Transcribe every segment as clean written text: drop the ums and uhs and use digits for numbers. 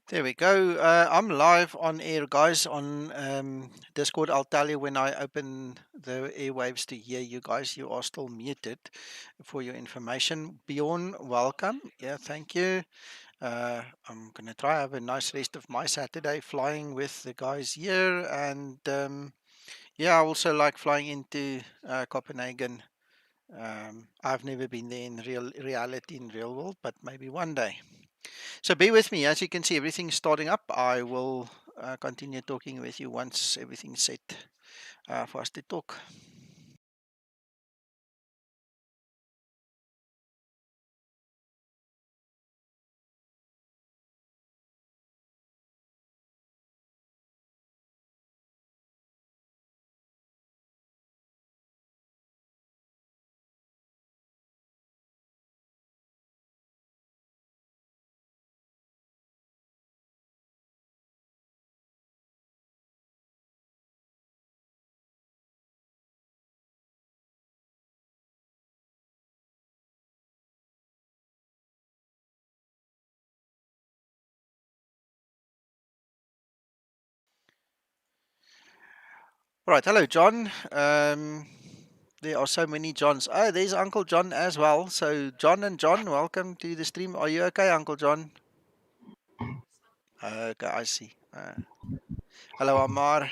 There we go. I'm live on air, guys, on Discord. I'll tell you when I open the airwaves to hear you guys. You are still muted for your information. Bjorn, welcome. Yeah, thank you. I'm going to try have a nice rest of my Saturday flying with the guys here. And yeah, I also like flying into Copenhagen. I've never been there in reality, in real world, but maybe one day. So be with me. As you can see, everything's starting up. I will continue talking with you once everything's set for us to talk. Right. Hello, John. There are so many Johns. Oh, there's Uncle John as well. So John and John, welcome to the stream. Are you okay, Uncle John? Okay, I see. Hello, Amar.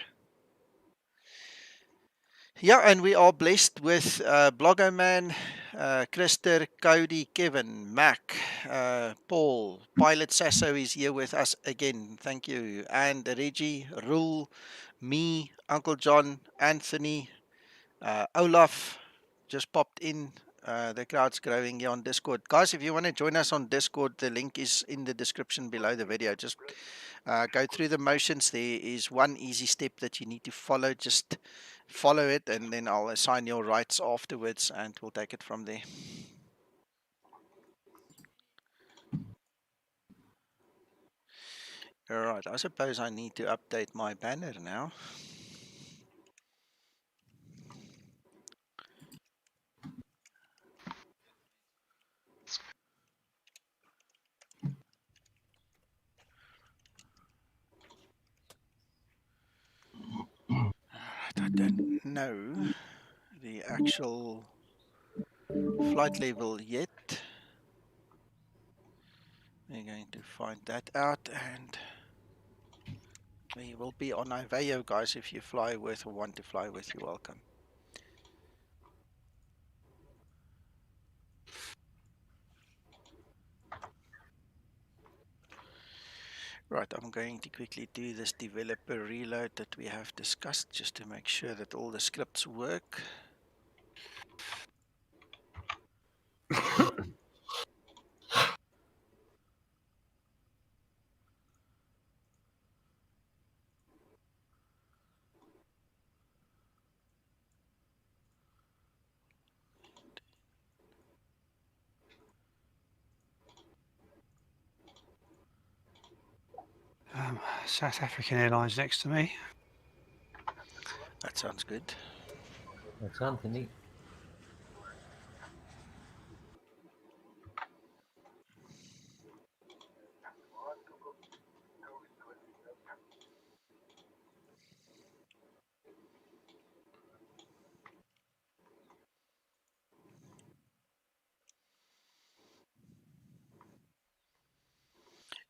Yeah, and we are blessed with Blogger Man, Krister, Cody, Kevin, Mac, Paul, Pilot Sasso is here with us again. Thank you. And Reggie, Rule, me, Uncle John, Anthony, Olaf just popped in. The crowd's growing here on Discord. Guys, if you want to join us on Discord, the link is in the description below the video. Just go through the motions. There is one easy step that you need to follow. Just follow it, and then I'll assign your rights afterwards, and we'll take it from there. All right. I suppose I need to update my banner now. I don't know the actual flight level yet. We're going to find that out, and we will be on Iveo, guys. If you fly with or want to fly with, you're welcome. Right, I'm going to quickly do this developer reload that we have discussed just to make sure that all the scripts work. South African Airlines next to me. That sounds good. That's Anthony.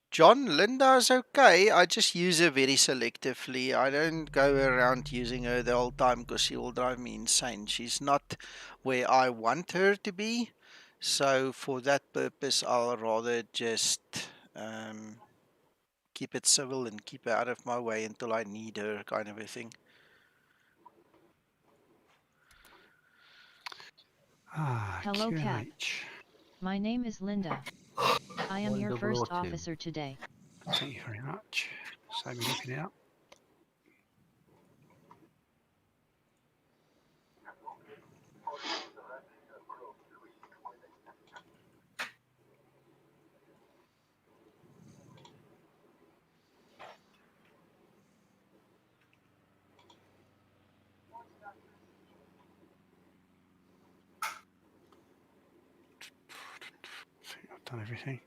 John, Linda is okay. I just use her very selectively. I don't go around using her the whole time because she will drive me insane. She's not where I want her to be. So for that purpose, I'll rather just keep it civil and keep her out of my way until I need her, kind of a thing. Hello, Cap. QNH. My name is Linda. I am your first officer today. Thank you very much. So we're looking out. I think I've done everything.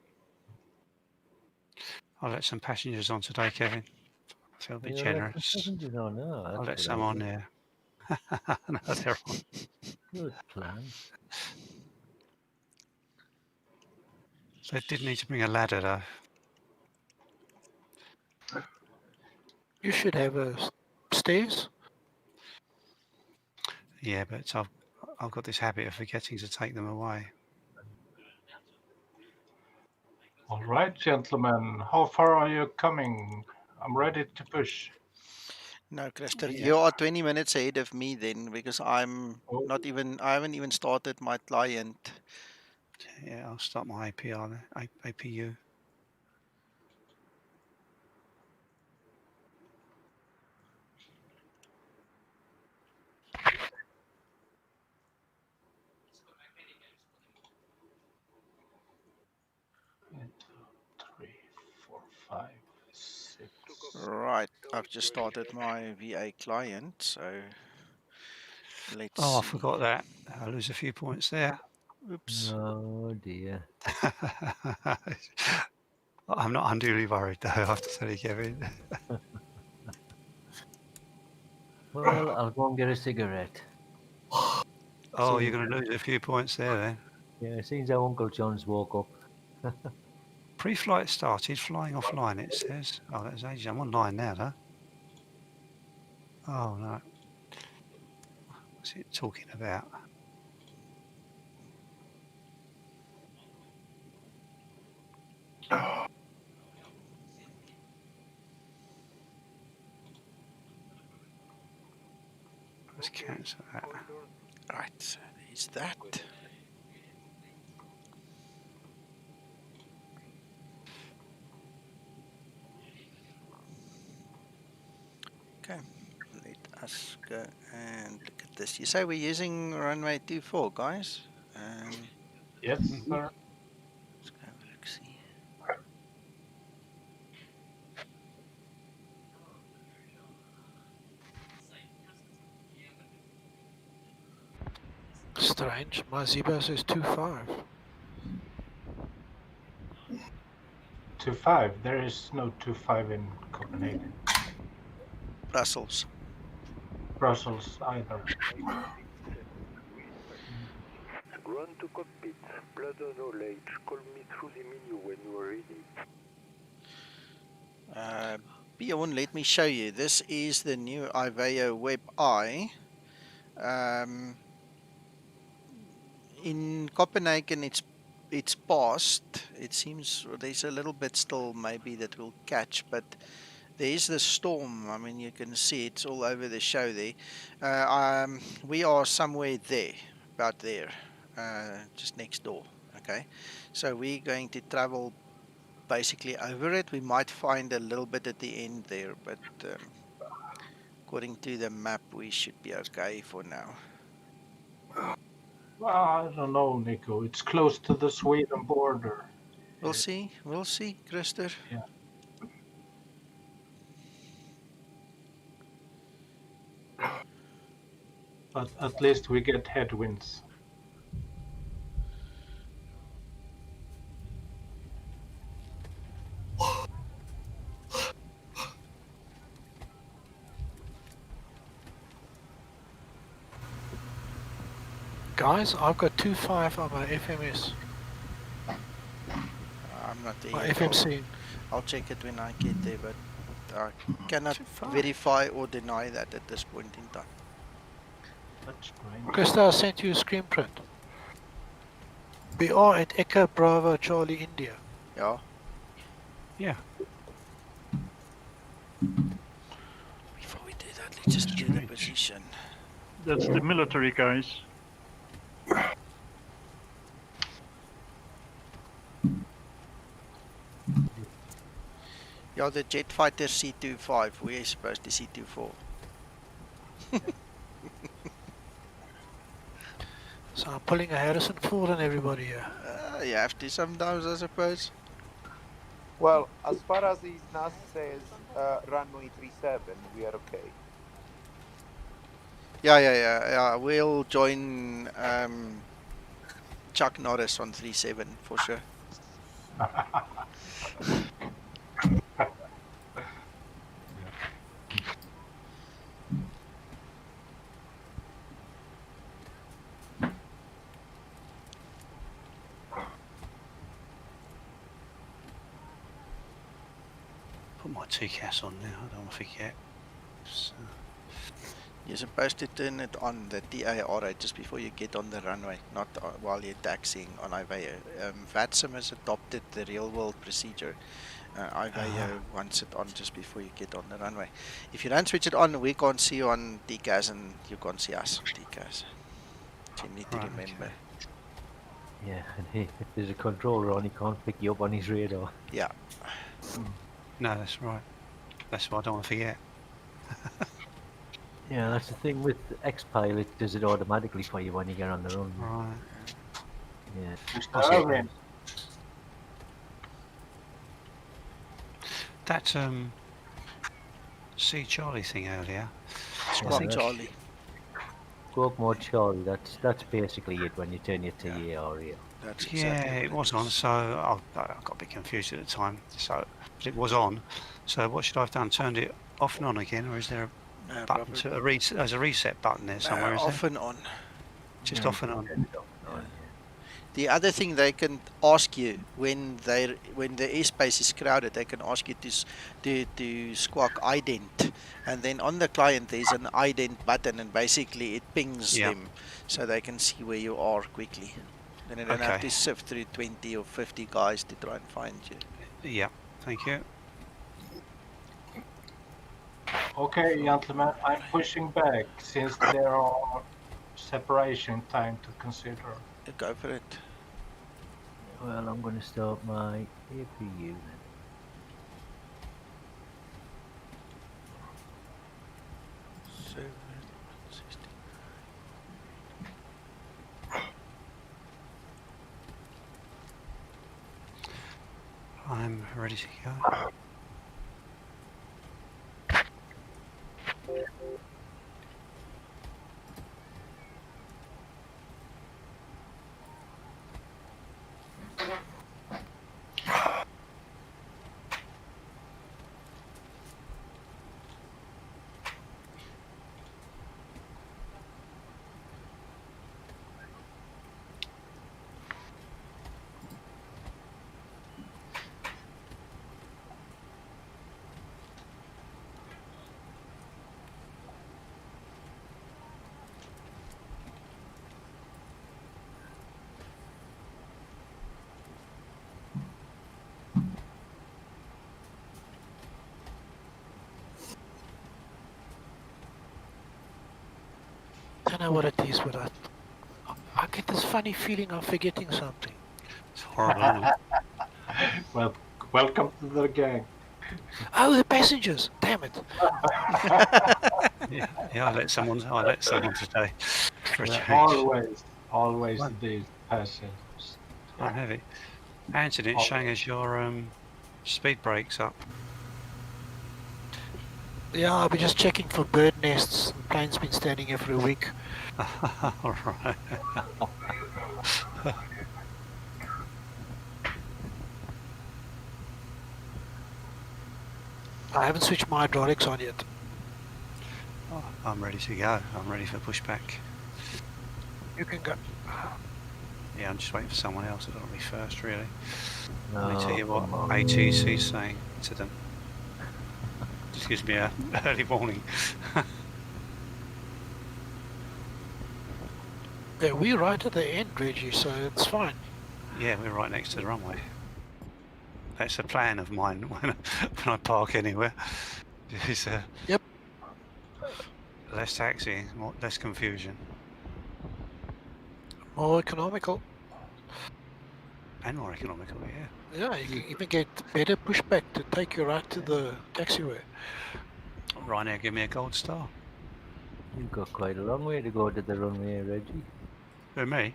I'll let some passengers on today, Kevin. I feel a bit You'll let the generous. passengers on. Oh, I'll that's let good some on idea. there. No, they're on. Good plan. They did need to bring a ladder, though. You should have stairs. Yeah, but I've got this habit of forgetting to take them away. All right, gentlemen, how far are you coming? I'm ready to push. No, Christer, Yeah. you are 20 minutes ahead of me then, because I'm Oh. not even, I haven't even started my client. Yeah, I'll start my APR then, APU. Three, four, five, six. Right, I've just started my VA client, so let's Oh, I see. forgot that. I lose a few points there. Oops. Oh dear. I'm not unduly worried, though, I have to tell you, Kevin. Well, I'll go and get a cigarette. Oh, you're going to lose a few points there, then. Yeah, it seems how Uncle John's woke up. Pre-flight started, flying offline, it says. Oh, that's ages. I'm online now, though. Oh, no. What's it talking about? Let's cancel that. Right, so there's that. Okay, let us go and look at this. You say we're using runway 24, guys? Yes, sir. Let's go have a look, see. Strange. My Zibo says 25. 25. There is no 25 in Copenhagen. Brussels. Brussels either. Run to cockpit. Bladder knowledge. Call me through the menu when you are ready. Bjorn, let me show you. This is the new Iveo Web Eye. In Copenhagen, it's passed. It seems there's a little bit still maybe that will catch, but there is the storm. I mean, you can see it's all over the show there. We are somewhere there, about there, just next door. Okay, so we're going to travel basically over it. We might find a little bit at the end there, but according to the map, we should be okay for now. Well, I don't know, Nico. It's close to the Sweden border. We'll see, Christer. Yeah. But at least we get headwinds. Guys, I've got 25 on my FMS. I'm not there My yet. FMC. I'll check it when I get there, but I cannot 25. verify or deny that at this point in time. That's strange. Krista, I sent you a screen print. We are at Echo Bravo Charlie India. Yeah. Yeah. Before we do that, let's just do the Strange. position. That's the military guys. Yeah, the jet fighter C25. We're supposed to C24. So I'm pulling a Harrison Ford on everybody here. You have to sometimes, I suppose. Well, as far as his NAS says runway 37, we are okay. Yeah. We'll join Chuck Norris on 37 for sure. put my TCAS on now. I don't want to forget. So, You're supposed to turn it on, the TAR rate, just before you get on the runway, not while you're taxiing on IVAO. VATSIM has adopted the real world procedure. IVAO wants it on just before you get on the runway. If you don't switch it on, we can't see you on TCAS and you can't see us on TCAS. So you need to right, remember. okay. Yeah, and if there's a controller on, he can't pick you up on his radar. Yeah. No, that's right. That's what I don't want to forget. Yeah, that's the thing with X-Pilot, does it automatically for you when you get on the run. Right. Yeah. Mr. Irwin, That C Charlie thing earlier. Squawk that's- Charlie. Squawk Mode Charlie, that's basically it when you turn your TAR. Yeah. That's Yeah, exactly it what was on. is. So I got a bit confused at the time. So but it was on. So what should I have done? Turned it off and on again, or is there a No, button probably. to a reset? There's a reset button there somewhere. Is Off there? and on. Just Yeah, off and on. turn it off and on, The other thing they can ask you when the airspace is crowded, they can ask you to squawk ident, and then on the client there's an ident button, and basically it pings Yeah. them so they can see where you are quickly. Then they don't have Okay. to sift through 20 or 50 guys to try and find you. Yeah. Thank you. okay, gentlemen, I'm pushing back since there are separation time to consider. Go for it. yeah. Well, I'm going to start my APU then. I'm ready to go. I don't know what it is, but I get this funny feeling I'm forgetting something. It's horrible, isn't it? Well, welcome to the gang. Oh, the passengers! Damn it! Yeah, I let someone today. For a Yeah, change. always Well- these passengers. I'm heavy. Anson, it's showing as your speed brakes up. Yeah, I'll be just checking for bird nests. The plane's been standing here for a week. All right. I haven't switched my hydraulics on yet. Oh, I'm ready to go. I'm ready for pushback. You can go. Yeah, I'm just waiting for someone else. I don't want to be first, really. No, Let me tell you what come on. ATC's saying to them. Just gives me a early warning. Yeah, we're right at the end, Reggie, so it's fine. Yeah, we're right next to the runway. That's a plan of mine when I park anywhere. Is Yep. less taxiing, less confusion, More economical. and more economical. Yeah. Yeah, you can even get better pushback to take you right to the taxiway. Right now, give me a gold star. You've got quite a long way to go to the runway, Reggie. Who, me?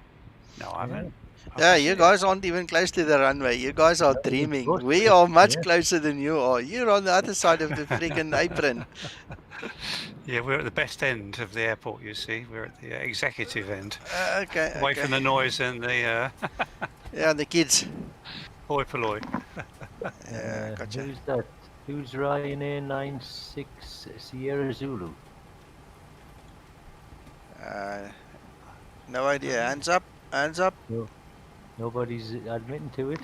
No, I haven't. Yeah, you guys aren't even close to the runway. You guys are dreaming. close We to it, are much yeah. closer than you are. You're on the other side of the freaking apron. Yeah, we're at the best end of the airport. You see, we're at the executive end, Okay. away okay. from the noise and the Yeah, the kids. hoi polloi. Yeah, gotcha. Who's that? Who's Ryanair 96 Sierra Zulu? No idea. Hands up. Hands up. No, nobody's admitting to it.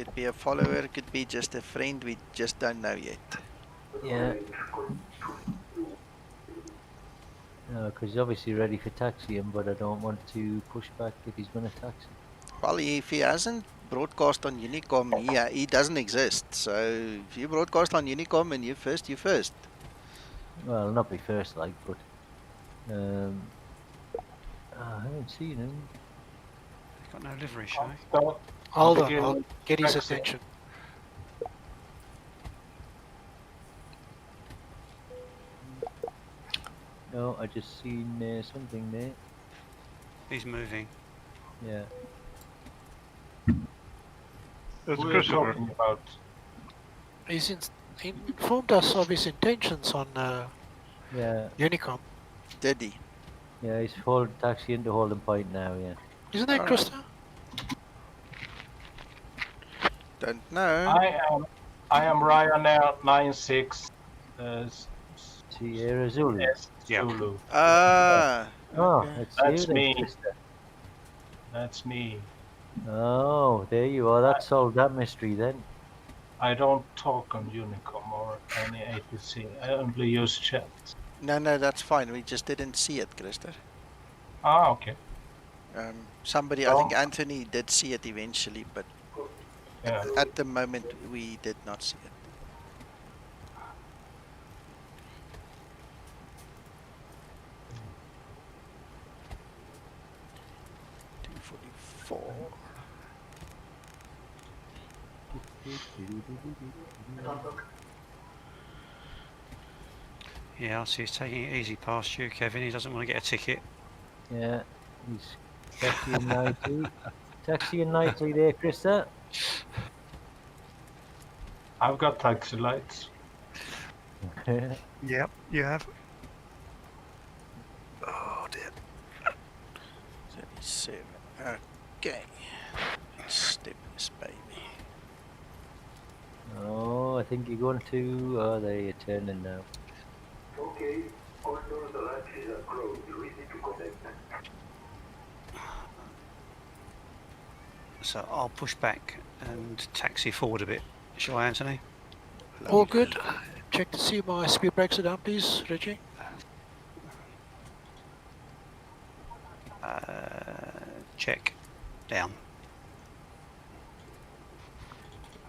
Could be a follower, could be just a friend, we just don't know yet. Yeah. No, because he's obviously ready for taxiing, but I don't want to push back if he's going to taxi. Well, if he hasn't broadcast on Unicom, he doesn't exist. So if you broadcast on Unicom and you first, you first. Well, not be first, like, but I haven't seen him. He's got no livery, shall he? Hold on, I'll get his attention. No, I just seen something there. He's moving. Yeah. That's Who are you Christopher. talking about? He's informed us of his intentions on Yeah. Unicom. Did he? Yeah, he's taxi into Holden Point now, yeah. Isn't that Alright. Krista? Don't know. I am Ryanair 96. Sierra Zulu. Zulu. Ah. Oh, Okay. that's That's you then, me. Krista. That's me. Oh, there you are. That solved that mystery then. I don't talk on Unicom or any APC. I only use chat. No, that's fine. We just didn't see it, Krista. Ah, okay. Somebody, I think Anthony did see it eventually, but Yeah. at the moment we did not see it. $244. Yeah, I see he's taking it easy past you, Kevin. He doesn't want to get a ticket. Yeah, he's taxiing nicely. Taxiing nicely there, Krista. I've got taxi lights. Yep, you have. Oh dear. 37. Okay. Let's step this baby. Oh, I think you're going to. Oh, there you're turning now. Okay, all doors and latches are closed. Ready to connect. So I'll push back and taxi forward a bit. Shall I, Anthony? All good. Check to see my speed brakes are down, please, Reggie. Check. Down.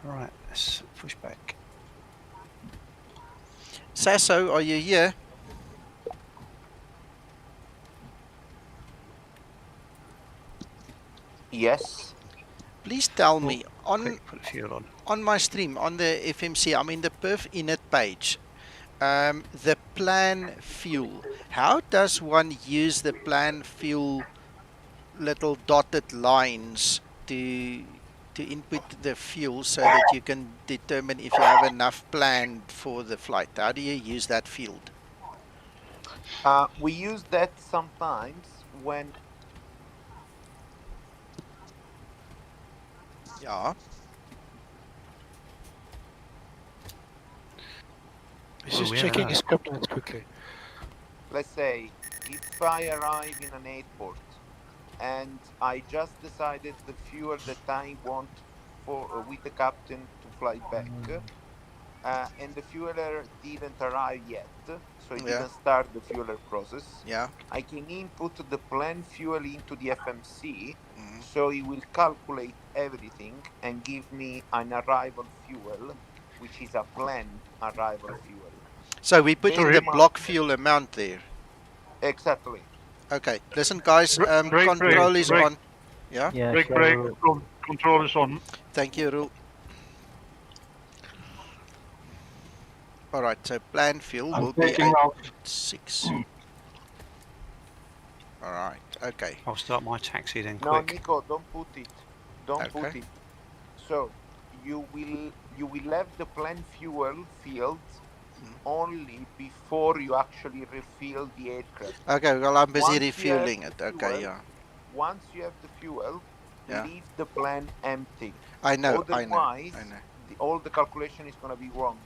Right, let's push back. Sasso, are you here? Yes. Please tell me on Quick, put the fuel on. my stream on the FMC. I'm in the perf init page. The plan fuel. How does one use the plan fuel little dotted lines to input the fuel so that you can determine if you have enough planned for the flight? How do you use that field? We use that sometimes when Yeah. He's Well, just we checking don't his script notes quickly. let's say, if I arrive in an airport and I just decided the fuel that I want for with the captain to fly back, and the fueler didn't arrive yet, so it Yeah. didn't start the fueler process, Yeah. I can input the planned fuel into the FMC, Mm. so it will calculate everything and give me an arrival fuel, which is a planned arrival fuel. So we put in the Very much- block fuel amount there. Exactly. Okay. Listen, guys. Break, Control is break. on. Yeah. Yeah, Brake, Cheryl. control is on. Thank you, Rule. All right. So plan fuel I'm will be taking off. 6. All right. Okay. I'll start my taxi then, No, quick. Nico, don't put it. Don't put Okay. it. So you will have the planned fuel field only before you actually refill the aircraft. Okay. Well, I'm busy Once you refueling have it. the Okay. fuel, Yeah. Once you have the fuel, Yeah. leave the plan empty. I know. Otherwise, I know. all the calculation is going to be wrong.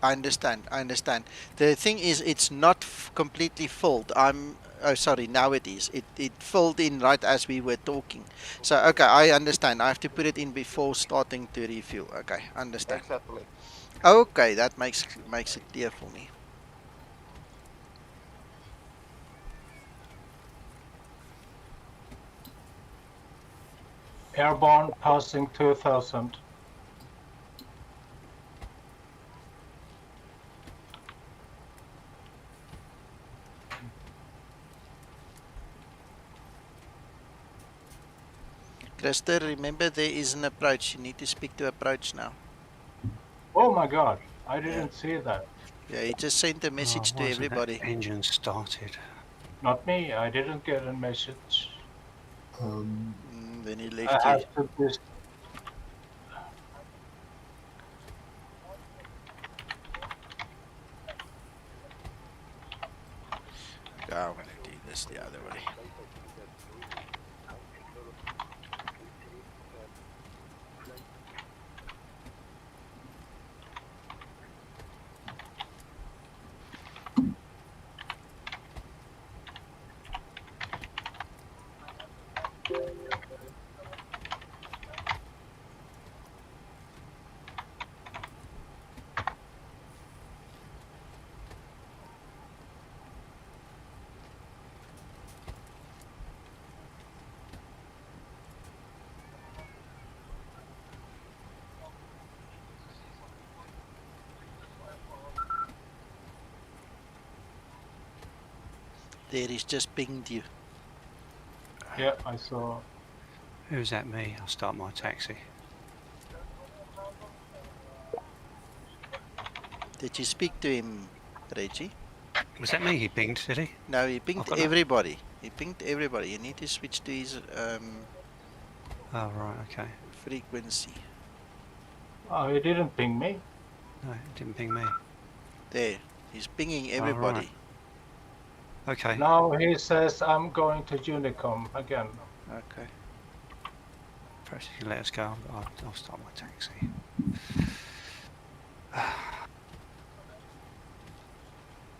I understand. I understand. The thing is, it's not completely filled. Oh, sorry. Now it is. It filled in right as we were talking. So okay, I understand. I have to put it in before starting to refuel. Okay, understand. Exactly. Okay, that makes it clear for me. Airborne passing 2000. Krista, remember there is an approach. You need to speak to approach now. Oh my god, I Yeah. didn't see that. Yeah, he just sent a Oh, message to why isn't that everybody. engine started? Not me, I didn't get a message. Then he I left you. have to dis- Okay, I'm gonna do this the other way. There, he's just pinged you. Yeah, I saw. Who's that? Me? I'll start my taxi. Did you speak to him, Reggie? Was that me he pinged, did he? No, he pinged got no- everybody. He pinged everybody. You need to switch to his Oh, right, okay. frequency. Oh, he didn't ping me. No, it didn't ping me. There, he's pinging right. everybody. Okay. Now he says I'm going to Unicom again. Okay. Perhaps you can let us go. I'll start my taxi.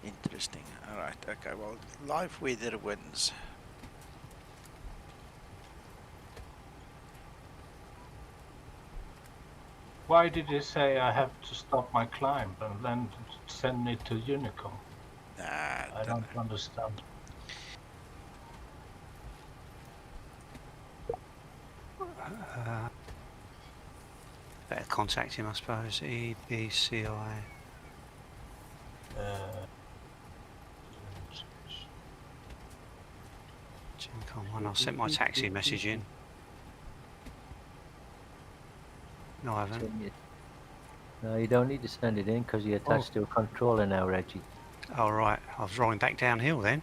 Interesting. All right. Okay. Well, live weather wins. Why did he say I have to stop my climb and then send me to Unicom? Nah, I don't understand. Better contact him, I suppose. EBCI. Come I'll send my taxi message in. No, I haven't. No, you don't need to send it in because you're attached to a controller now, Reggie. Oh, right. I was rolling back downhill then.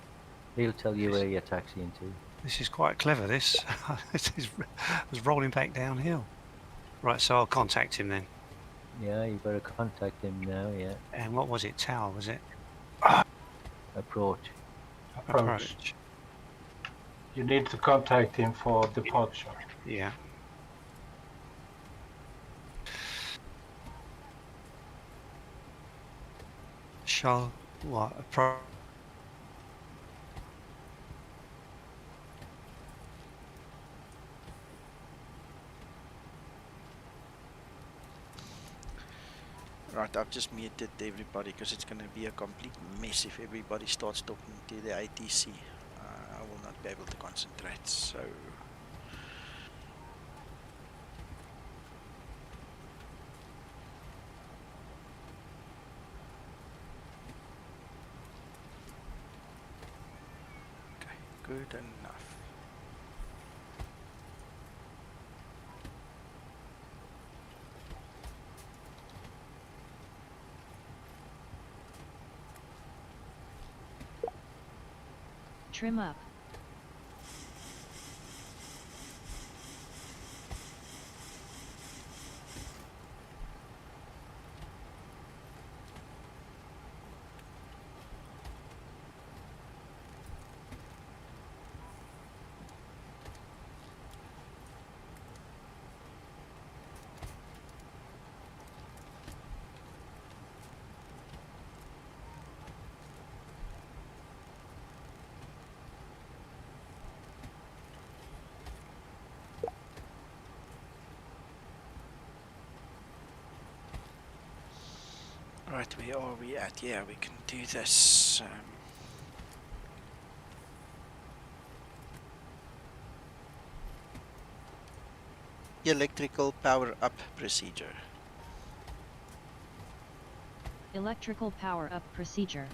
He'll tell you where you're taxiing to. This is quite clever, this. I was rolling back downhill. Right, so I'll contact him then. Yeah, you better contact him now, yeah. And what was it? Tower, was it? Approach. Approach. You need to contact him for departure. Yeah. Shall what? Approach. Right, I've just muted everybody because it's going to be a complete mess if everybody starts talking to the ATC. I will not be able to concentrate, so... Okay, good enough. Trim up. Right, where are we at? Yeah, we can do this. Electrical power up procedure. Electrical power up procedure.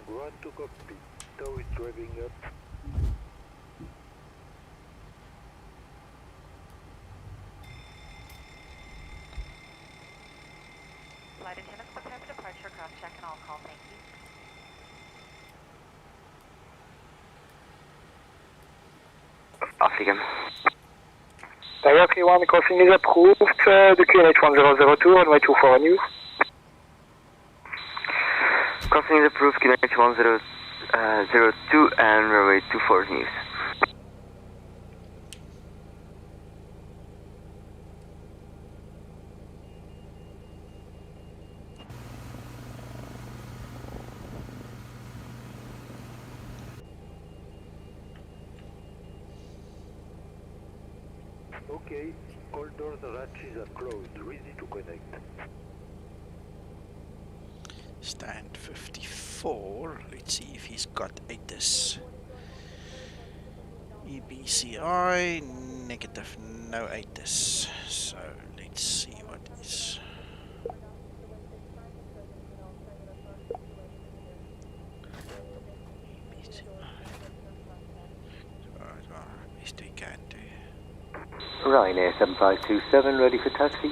Ground to cockpit. Tow is driving up. Flight attendants, what time of departure, cross check and all call, thank you. Oxygen. Tiger 31, crossing is approved. The QNH 1002, runway 24 on you. Crossing is approved, QNH 1002 and runway 24 news. Okay, all doors and hatches are closed, ready to connect. Stand 54. Let's see if he's got ATIS. EBCI, negative, no ATIS. So let's see what is. Best we can do. Ryanair 7527, ready for taxi.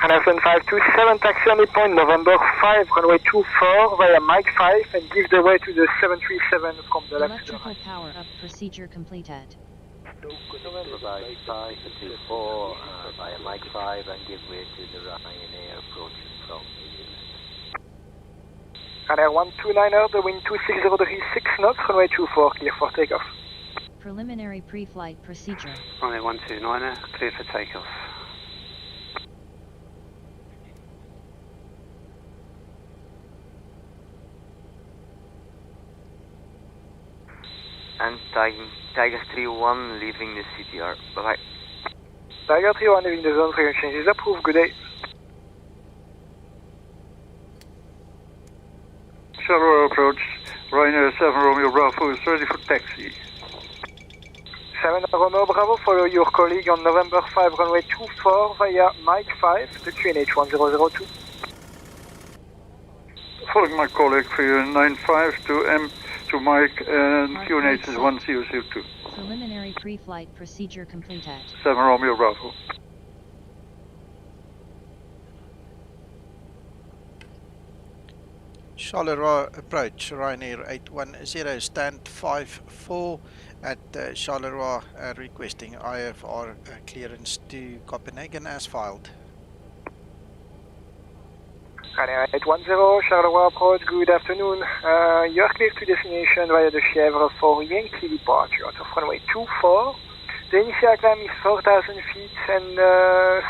Ryanair 7527, taxi on the point, November 5, runway 24 via Mike 5 and give the way to the 737 from the left to the Electrical right. power up procedure completed. November 5, 24 via Mike 5 and give way to the Ryanair approaching from Ryanair 129er, the wind 260 degrees 6 knots, runway 24, clear for takeoff. Preliminary pre-flight procedure. Runway 129er, clear for takeoff. And Tiger 31 leaving the CTR. Bye bye. Tiger 31 leaving the zone, frequency change is approved, good day. Shallow approach. Ryanair 7 Romeo Bravo is ready for taxi. 7 Romeo Bravo, follow your colleague on November 5, runway 24 via Mike 5, the QNH 1002. Following my colleague for 95 to Mike and QNH is 1002. Preliminary pre-flight procedure completed. 7 Romeo Bravo. Charleroi approach, Ryanair 810, stand 54 at Charleroi, requesting IFR clearance to Copenhagen as filed. Ryanair 810, Charleroi approach, good afternoon. You are clear to destination via the Chèvre for Yankee departure out of runway 24. The initial climb is 4,000 feet and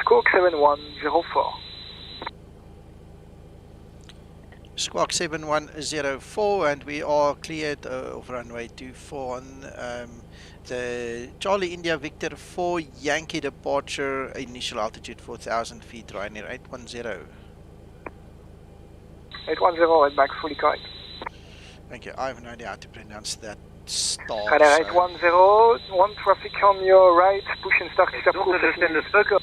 squawk 7104. Squawk 7104, and we are cleared of runway 24 on the Charlie India Victor 4 Yankee departure, initial altitude 4,000 feet, Ryanair 810. 810, head back fully correct. Thank you. I have no idea how to pronounce that star. Ryanair 810, one traffic on your right, push and start is approved. In the circle.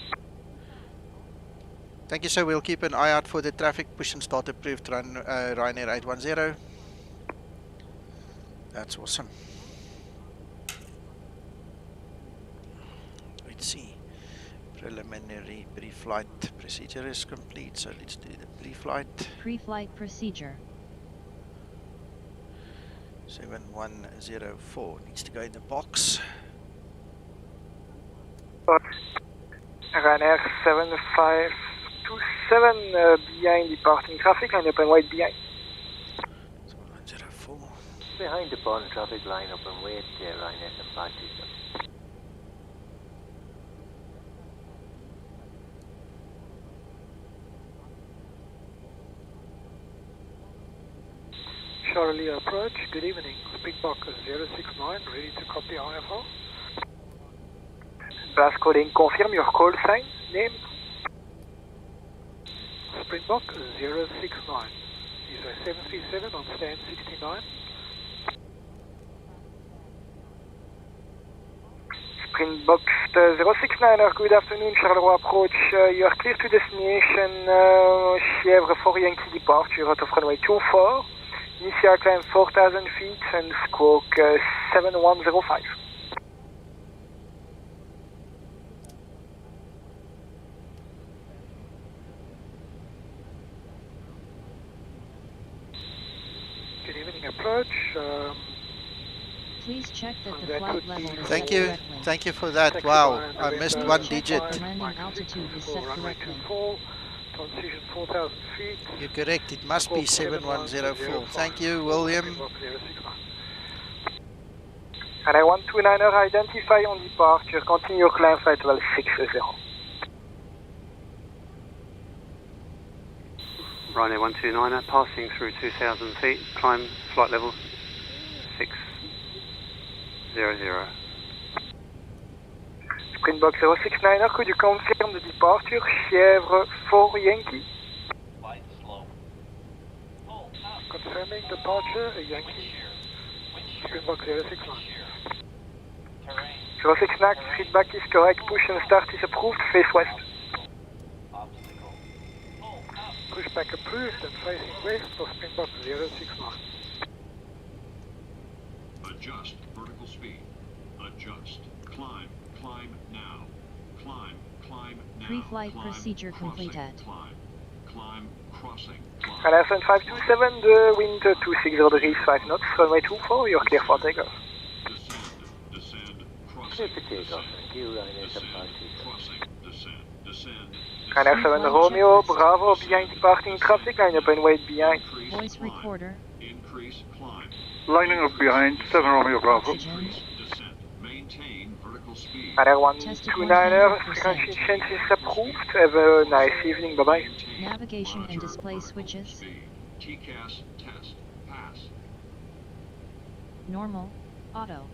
Thank you, sir. We'll keep an eye out for the traffic push and start approved, Ryanair 810. That's awesome. Let's see. Preliminary pre-flight procedure is complete, so let's do the pre-flight. Pre-flight procedure. 7104 needs to go in the box. Ryanair 7527, behind departing traffic and open wide behind. 7104. behind departing traffic, line up and wait, Ryanair 7527. Charlie approach, good evening. Springbok 069, ready to copy IFR. Blast calling, confirm your call sign, name. Springbok 069, is a 737 on stand 69. Springbok 069, good afternoon, Charleroi approach. You are clear to destination, Chièvre for Yankee departure out of runway 24. Initial climb 4,000 feet and squawk 7105. Good evening approach. Please check that the flight level is Thank set you. correctly. Thank you for that. Wow, I missed one digit. The landing altitude is set correctly. Transition 4,000 feet. You're correct. It must be 7104. Thank you, William. And I 129er identify on departure. Continue your climb flight level 60. Ryanair 129er, passing through 2,000 feet, climb flight level 600. Springbok 069er, could you confirm the departure? Chièvre 4 Yankee. Confirming departure, Yankee. Springbok 069. 069, feedback is correct, push and start is approved, face west. Pushback approved and facing west for Springbok 069. Adjust vertical speed. Adjust. Climb. Climb now. Climb. Climb now. Pre-flight procedure completed. Climb. Climb. Crossing. And Anson 527, the wind 26 degrees 5 knots, runway 24, you're clear for takeoff. Descend. Clear for takeoff, thank you, Ryanair 7527. Crossing. Descend. Ryanair 7 Romeo, Bravo, behind departing traffic, line up and wait behind. Voice recorder. Increase climb. Lining up behind 7 Romeo Bravo. Descend. Maintain vertical speed. Ryanair 129er, frequency change is approved. Have a nice evening, bye bye. Navigation and display switches. TCAS test. Pass. Normal. Auto.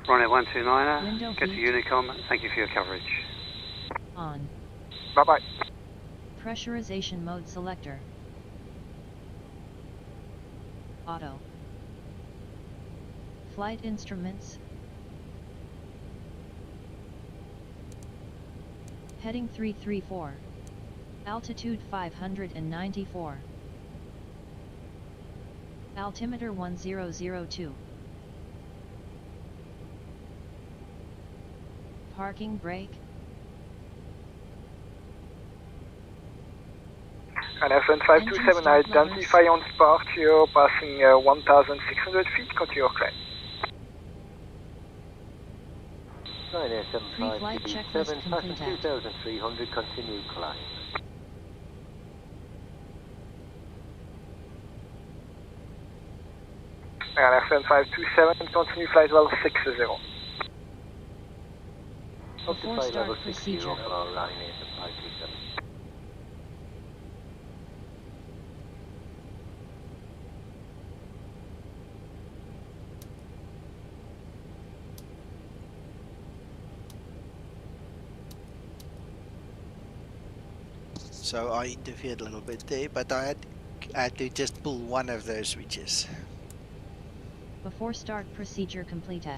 Ryanair 129er, Window get to heat. Unicom, thank you for your coverage. On. Bye bye. Pressurization mode selector. Auto. Flight instruments. Heading 334. Altitude 594. Altimeter 1002. Parking brake. And Anson 527, identify on departure, passing 1,600 feet, continue your climb. Ryanair Pre-flight 7527, checklist passing completed. 2,300, continue climb. And Anson 527, continue flight level 60. Up to Before flight start level 60 procedure. for Ryanair 7527. So I interfered a little bit there, but I had to just pull one of those switches. Before start procedure completed.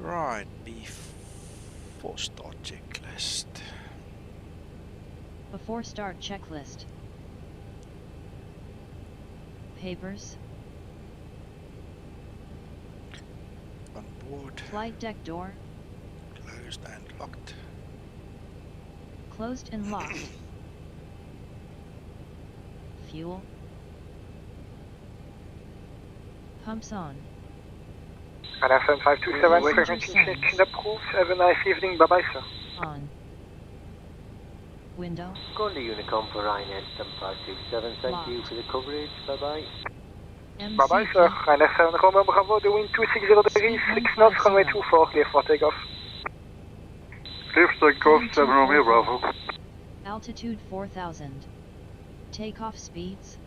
Right, before start checklist. Before start checklist. Papers. On board, Flight deck door. closed and locked. Closed and locked. Fuel. Pumps on. And Anson 527, frequency change approved. Have a nice evening, bye bye sir. On. Window. Going to Unicom for Ryanair 7527, thank you for the coverage, bye bye. Bye bye sir. Ryanair 7 Romeo Bravo, the wind 260 degrees, 6 knots, runway 24, clear for takeoff. Clear for takeoff, 7 Romeo Bravo. Altitude 4000. Takeoff speeds.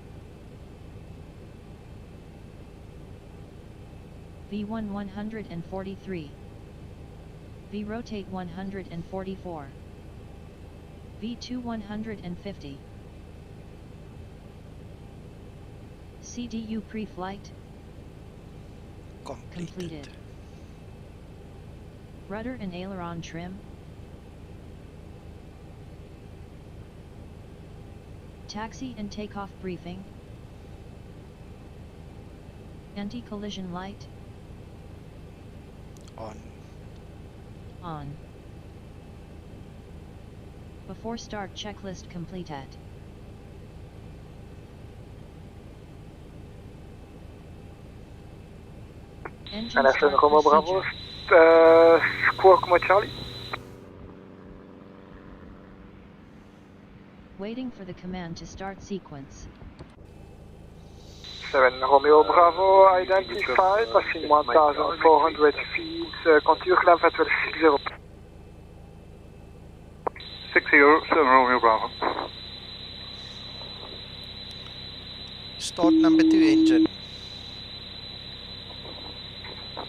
V1 143. V rotate 144. V2 150. CDU pre-flight completed. Rudder and aileron trim. Taxi and takeoff briefing. Anti-collision light on. Before start checklist completed. Engine Anderson start Romeo Bravo, Squawk Mod Charlie. Waiting for the command to start sequence. 7 Romeo Bravo, identified, passing 1,400 feet, continue climb at 60. 60, 7 Romeo Bravo. Start number 2 engine.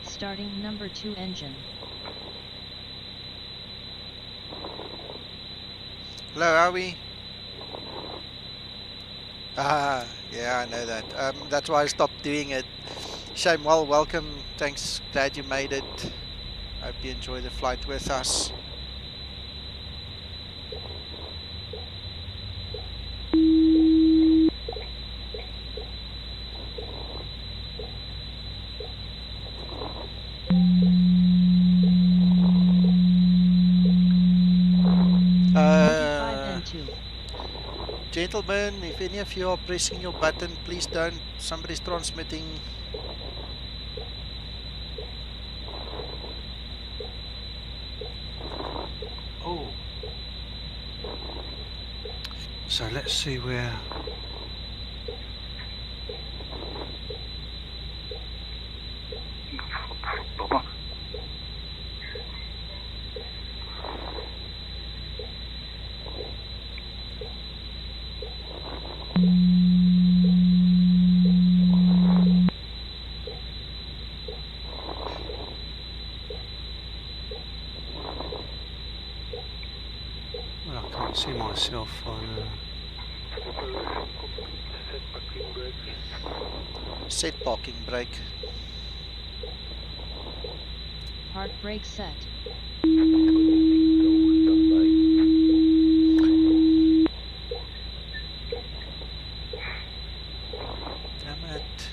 Starting number 2 engine. Hello, are we? Ah, yeah, I know that. That's why I stopped doing it. Shame, well, welcome. Thanks, glad you made it. Hope you enjoy the flight with us. Gentlemen, if any of you are pressing your button, please don't. Somebody's transmitting. Oh. So let's see where. See myself on set parking brake. Park brake set. Damn it.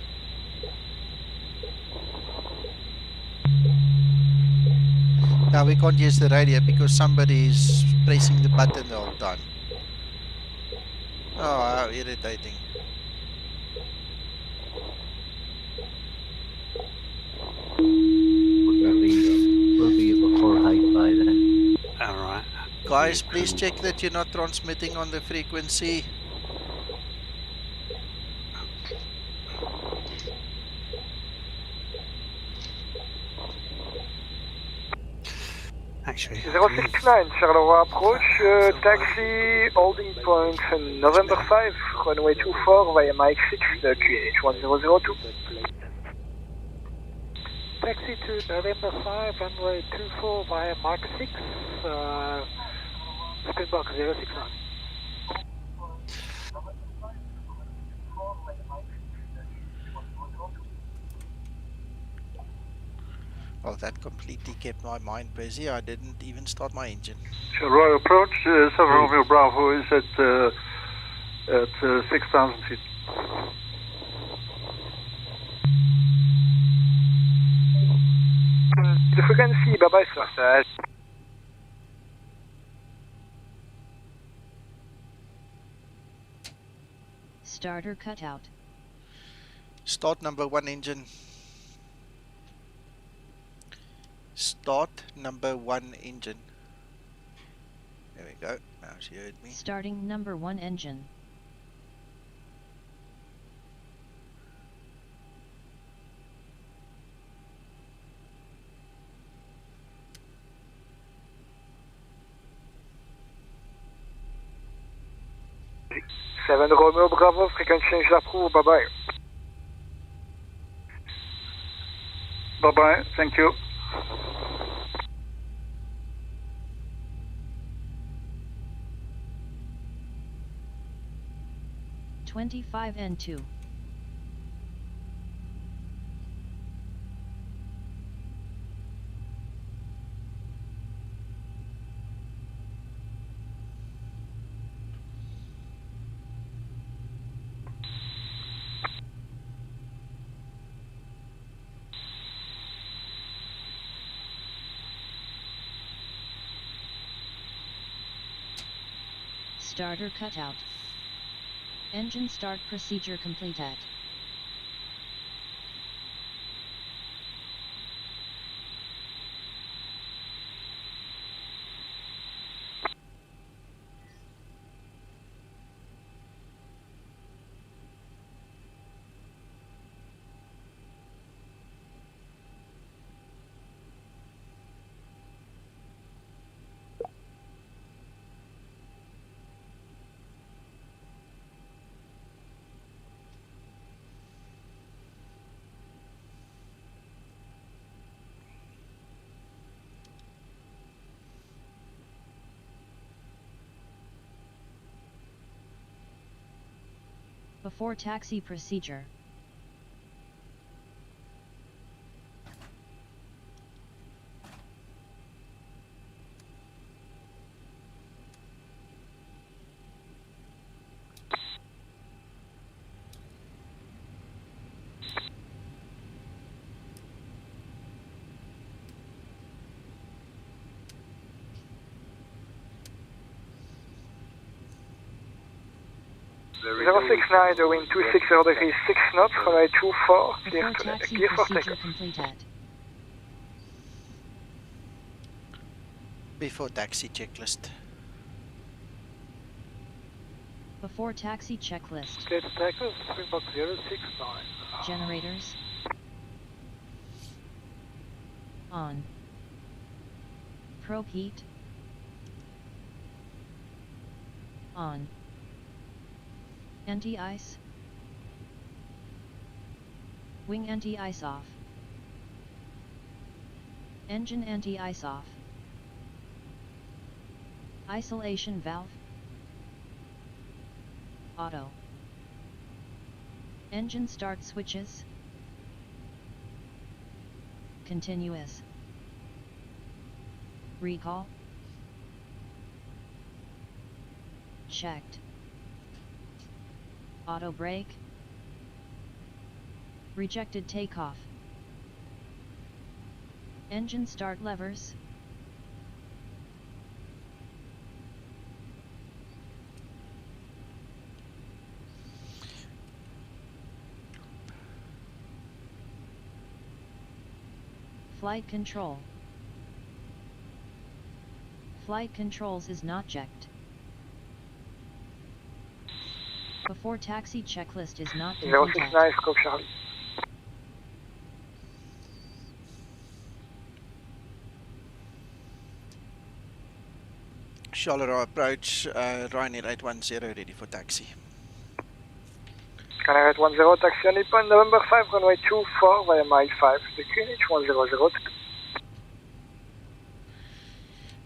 Now we can't use the radio because somebody's pressing the button the whole time. Oh, how irritating. We'll be at full height by then. Alright. Guys, please check that you're not transmitting on the frequency. Actually, 069, Charleroi approach, taxi, holding point November 5, runway 24 via Mike 6, QNH 1002. Taxi to November 5, runway 24 via Mike 6, Spinbox 069. Well, that completely kept my mind busy. I didn't even start my engine. Charleroi approach, 7 Romeo Bravo is at 6,000 feet. The frequency, bye-bye, sir. Starter cutout. Start number 1 engine. Start number 1 engine. There we go. Now she heard me. Starting number 1 engine. Seven Romeo Bravo, frequency change approved, bye bye. Bye-bye. Thank you. (25N2). Starter cutout. Engine start procedure completed. Before taxi procedure. Zero 69, the wind 260 degrees 6 knots, runway 24, clear to taxi clear for procedure takeoff. completed. Before taxi checklist. Before taxi checklist. Clear to takeoff, Springbok 069. Generators. On. Probe heat. On. Anti-ice. Wing anti-ice off. Engine anti-ice off. Isolation valve. Auto. Engine start switches. Continuous. Recall. Checked. Auto brake. Rejected takeoff. Engine start levers. Flight control. Flight controls is not checked. Before taxi checklist is not completed. 069, scope Charlie. Charlotte approach, Ryanair 810 ready for taxi. Ryanair 810, taxi on point November 5, runway 24 via mile 5, the QNH 1002.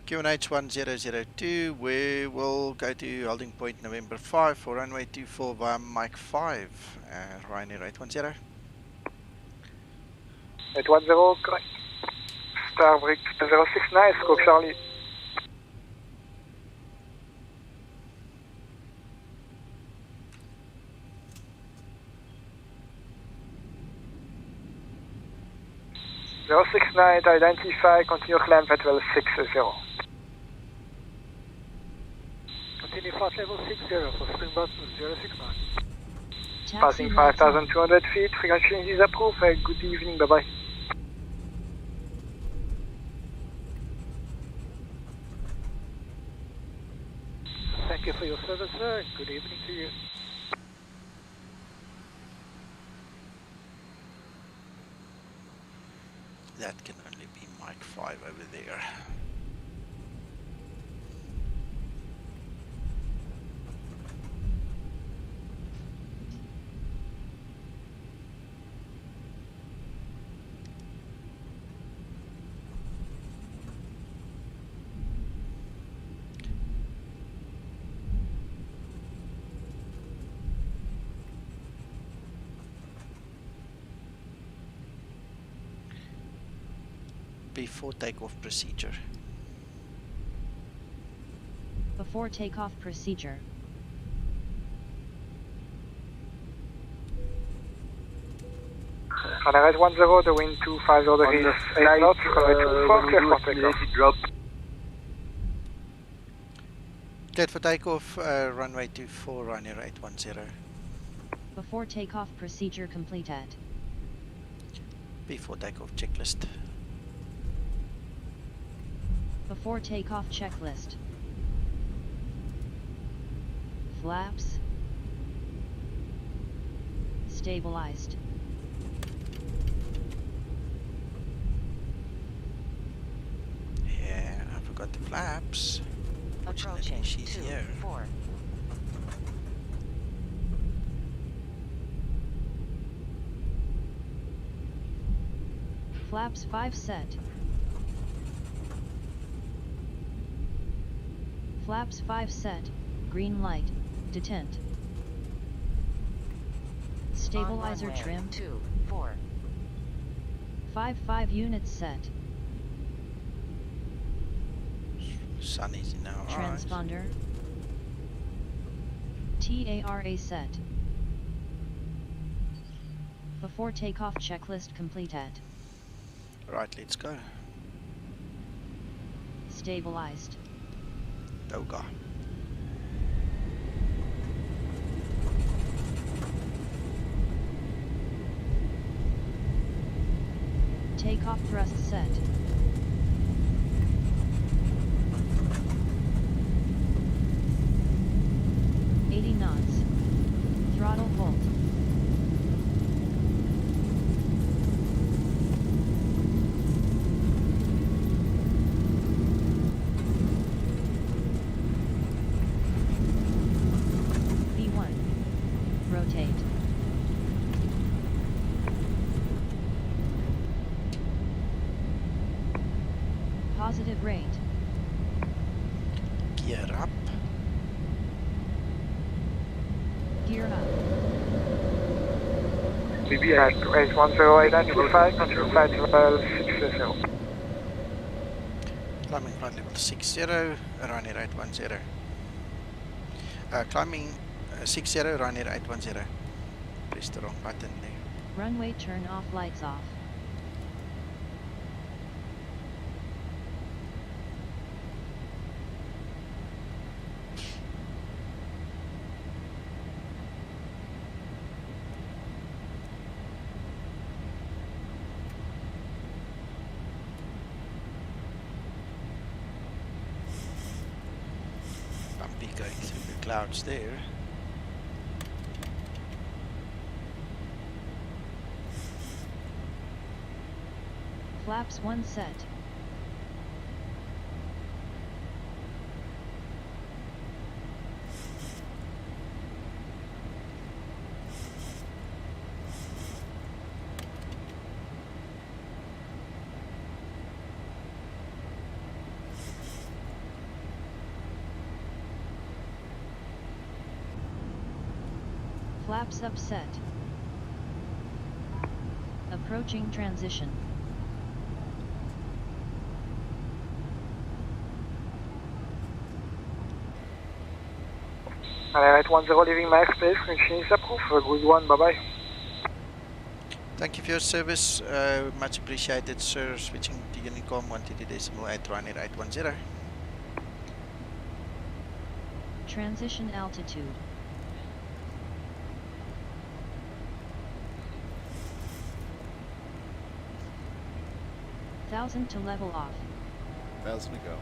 QNH 1002, we will go to holding point November 5 for runway 24 via Mike 5, Ryanair 810. 810, correct. Starbreak 069, scope Charlie. Zero 69, identify, continue climb at level 60. Continue flight level 60 for Springbok 069. Passing 5,200 feet, frequency change is approved. Good evening, bye-bye. Thank you for your service, sir, and good evening to you. That can only be Mike 5 over there. before takeoff procedure. Before takeoff procedure. Runway 10, the wind 250 degrees, 8 knots, runway 24, clear for takeoff. Drop. Cleared for takeoff, runway 24, Ryanair 810. Before takeoff procedure completed. Before takeoff checklist. Before takeoff checklist. Flaps. Stabilized. Yeah, I forgot the flaps. Approaching she's here. 2-4. Flaps 5 set. Flaps 5 set. Green light. Detent. Stabilizer On runway trim. 2-4. 5 units set. Sun is in our eyes. Transponder. TARA set. Before takeoff checklist completed. Right, let's go. Stabilized. Toga. Takeoff thrust set. knots. Throttle hold. V1. Rotate. Positive rate. Gear up. Gear up. EBCI 810 identified, control flight level 60. Climbing flight level 60, Ryanair 810. Climbing 60, Ryanair 810. Pressed the wrong button there. Runway turn off, lights off. Bumpy going through the clouds there. Flaps 1 set. Flaps upset. Approaching transition. Ryanair 810 leaving my airspace, connection is approved. A good one, bye bye. Thank you for your service, much appreciated, sir. Switching to Unicom 122.8 Ryanair 810. Transition altitude. Thousand to level off. 1,000 to go.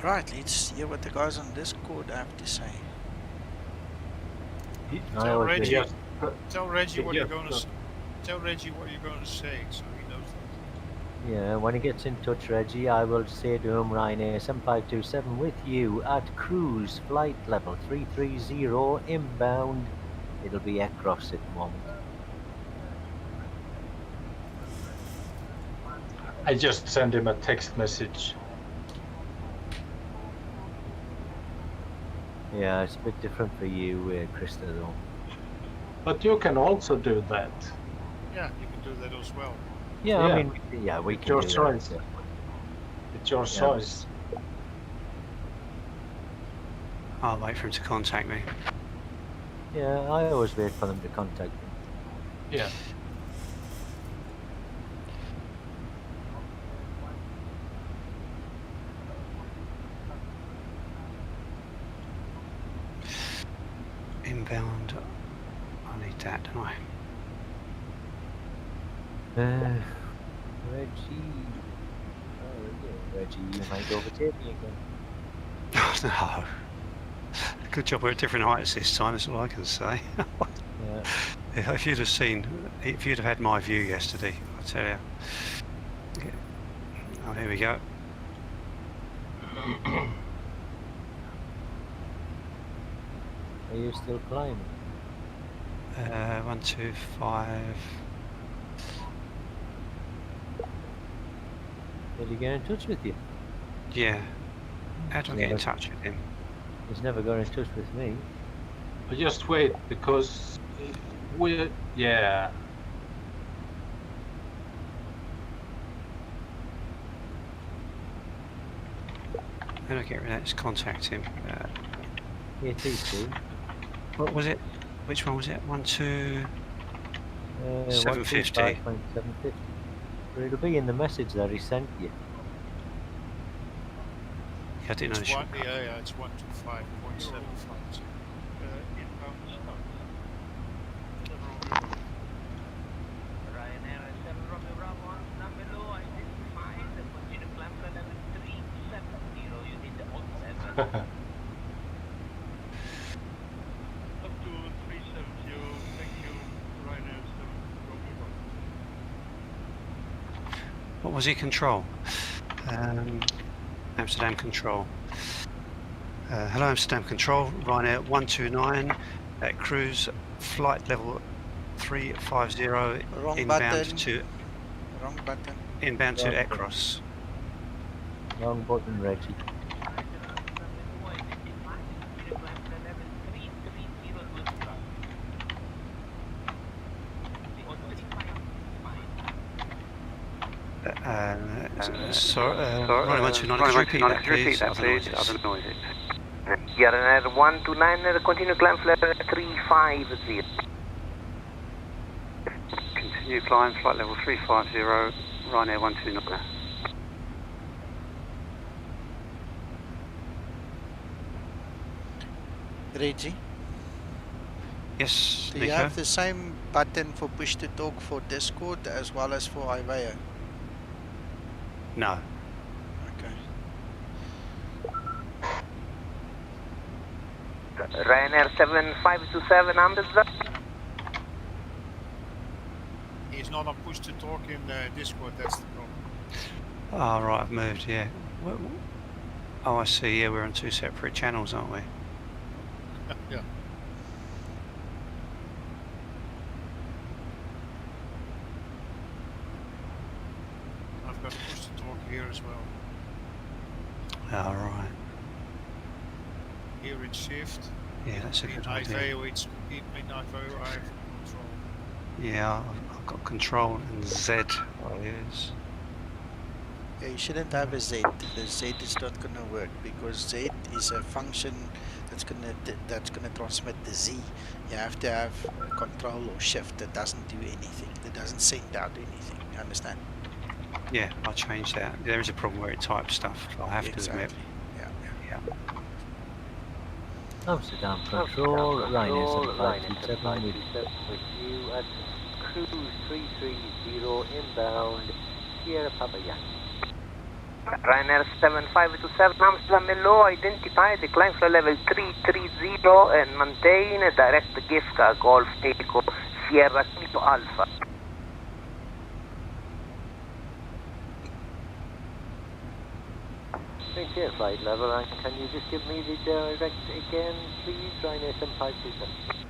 Right, let's hear what the guys on Discord have to say. Tell Reggie, Yes. tell Reggie what Yes, you're going to tell Reggie what you're going to say, so he knows that. Yeah, when he gets in touch, Reggie, I will say to him, Ryanair 7527 with you at cruise flight level 330 inbound. It'll be across at the moment. I just sent him a text message. Yeah, it's a bit different for you, Krista, though. But you can also do that. Yeah, you can do that as well. Yeah, I mean, yeah, we it's can your do choice. that. It's your choice. I'll wait for him to contact me. Yeah, I always wait for them to contact me. Yeah. Inbound. I need that, don't I? Reggie. Oh, yeah, Reggie, you might overtake me again. No. Good job we're at different heights this time, that's all I can say. Yeah. If you'd have seen, if you'd have had my view yesterday, I tell you. Oh, here we go. Are you still climbing? 1, 2, 5. Will he get in touch with you? Yeah. How do I get in touch with him? He's never got in touch with me. But just wait, because we, yeah. How do I get rid of that? Just contact him. ATC. What was it? Which one was it? 1, 2, 750. 750. But it'll be in the message that he sent you. I didn't know. It's it's 125.75. What was he control? Amsterdam control. Hello Amsterdam control, Ryanair 129 at cruise flight level 350 Wrong inbound button. to Wrong button. inbound Wrong to button. Acros. Wrong button, Reggie. Ryanair 129, could you repeat that please? Other noises. Ryanair 129, continue climb flight 350. Continue climb, flight level 350, Ryanair 129. Reggie, Yes, do you Nico? have the same button for push to talk for Discord as well as for Iveo? No. Okay. Ryanair 7527, Amsterdam. He's not on push to talk in Discord, that's the problem. Oh, right, I've moved, yeah. Oh, I see, yeah, we're on 2 separate channels, aren't we? Yeah. I've got push to talk here as well. All right. Here it's shift. Yeah, that's a In good idea. Iveo it's in Iveo I have control. Yeah, I've got control and Z I use. Yeah, you shouldn't have a Z. The Z is not going to work because Z is a function that's going to transmit the Z. You have to have control or shift that doesn't do anything. That doesn't send out anything. You understand? Yeah, I changed that. There is a problem where it types stuff. I have to admit. Yeah. Amsterdam control, Ryanair 7527 with you at cruise 330 inbound, Sierra Papa Yankee. Ryanair 7527 Amsterdam Hello, identify the climb flight level 330 and maintain a direct GESKA Golf Echo Sierra Kilo Alpha. Okay, flight level, and can you just give me the direct again, please? Ryanair 7527.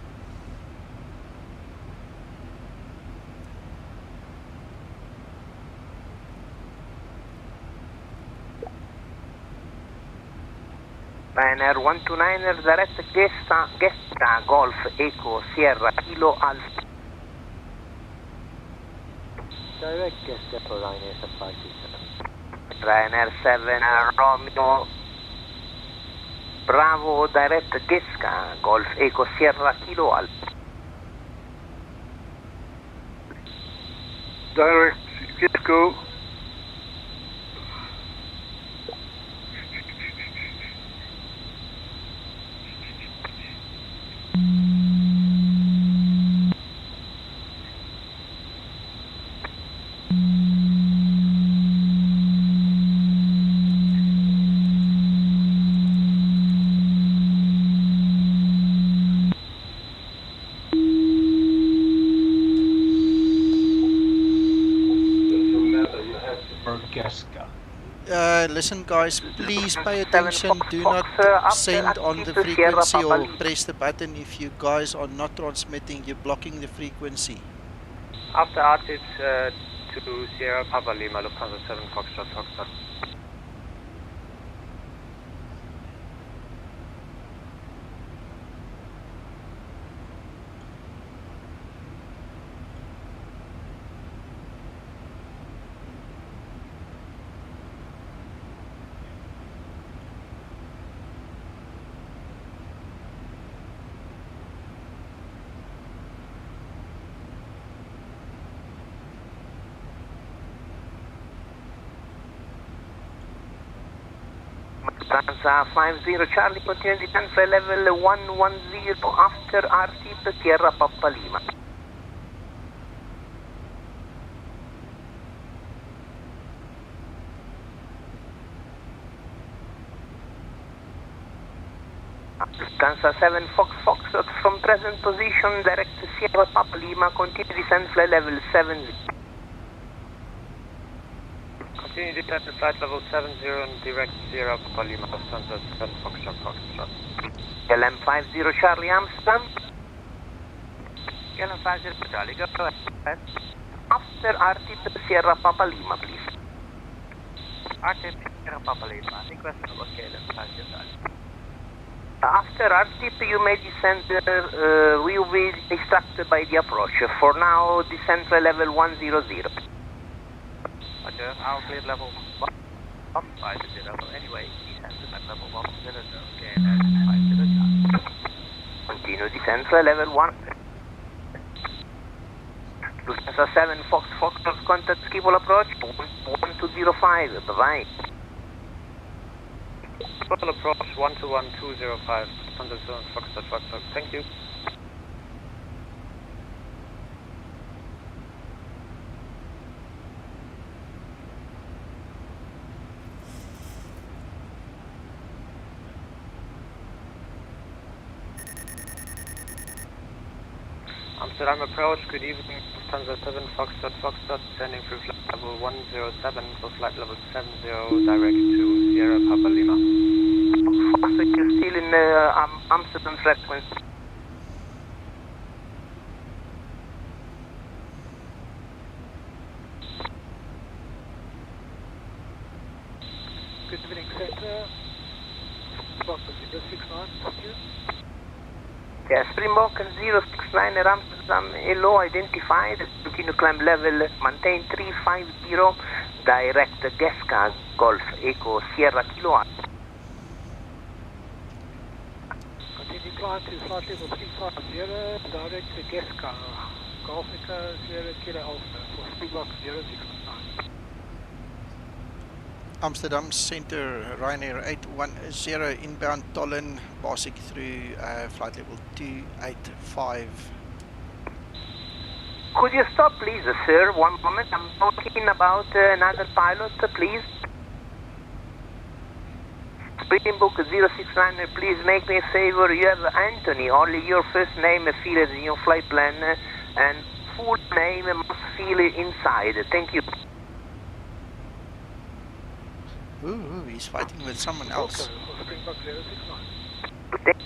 Ryanair 129er, direct GESKA Golf Echo Sierra Kilo Alpha. Direct GESKA for Ryanair 7527. Ryanair 7 Romeo Bravo, direct GESKA Golf Echo Sierra Kilo Alpha. Direct GESKA. Listen guys, please pay attention, do not send on the frequency or press the button if you guys are not transmitting, you're blocking the frequency. After altitude to Sierra Papa Lima, Lufthansa 7 Foxtrot Foxtrot. Lufthansa 50 Charlie, continue descent for level 110 after RT Sierra Papa Lima. Lufthansa 7 Foxtrot from present position, direct to Sierra Papa Lima, continue descent flight level 70. Continue descent to flight level 70 and direct Sierra Papa Lima, Lufthansa 7 Foxtrot Foxtrot. LM 50 Charlie Amsterdam. LM 50 Charlie, go ahead. After RT to Sierra Papa Lima, please. RT Sierra Papa Lima, request to locate LM 50 Charlie. After RTP, you may descend, we will be distracted by the approach. For now, descend to level 100. Roger, I'll clear level 150. Anyway, descend to level 100. Okay, that's 50. Continue descend to level 1. Lufthansa 7 Foxtrot contact Schiphol approach 1205. Bye-bye. Total approach 121205, 100 zone, Foxtrot, thank you. Amsterdam approach, good evening, Lufthansa 7 Foxtrot, descending through flight level 107, so flight level 70, direct to Sierra Papa Lima. So you're still in Amsterdam frequency. Good evening, Center. Springbok 069, thank you. Yeah, Springbok 069 Amsterdam, hello, identified. Continue climb level, maintain 350, direct GESKA Golf Echo Sierra Kilo. Continue climb to flight level 350, direct to GESKA Golf Echo Sierra Kilo Alpha for Springbok 069. Amsterdam Center, Ryanair 810 inbound Tollen, passing through flight level 285. Could you stop please, sir? One moment, I'm talking about another pilot, please. Springbok 069, please make me a favor. You have Anthony, only your first name filled in your flight plan and full name must fill inside. Thank you. Ooh, he's fighting with someone else. Springbok 069. Thank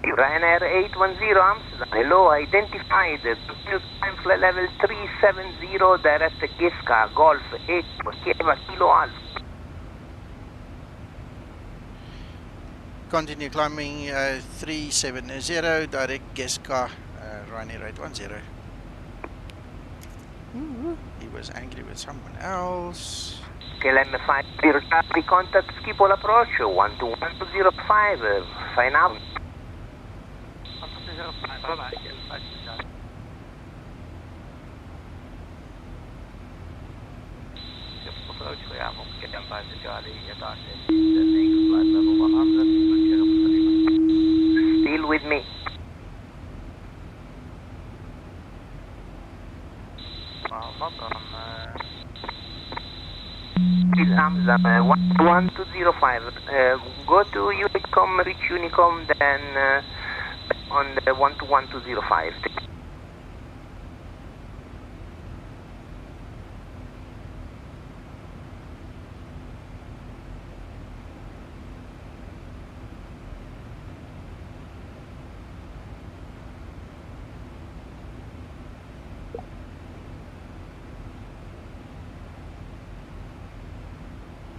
you. Ryanair 810 Amsterdam. Hello, identified. Time flight level 370, direct GESKA, Golf 8, Kilo Alpha. Continue climbing 370, direct GESKA, Ryanair 810. Ooh, he was angry with someone else. KLM 50, contact Schiphol approach 12105, sign out. 105, bye-bye. Approach, we have KLM 50 Charlie, descending flight level 100, Still with me. well, not on, Amsterdam 1205. Go to Unicom, reach Unicom, then on the 11205.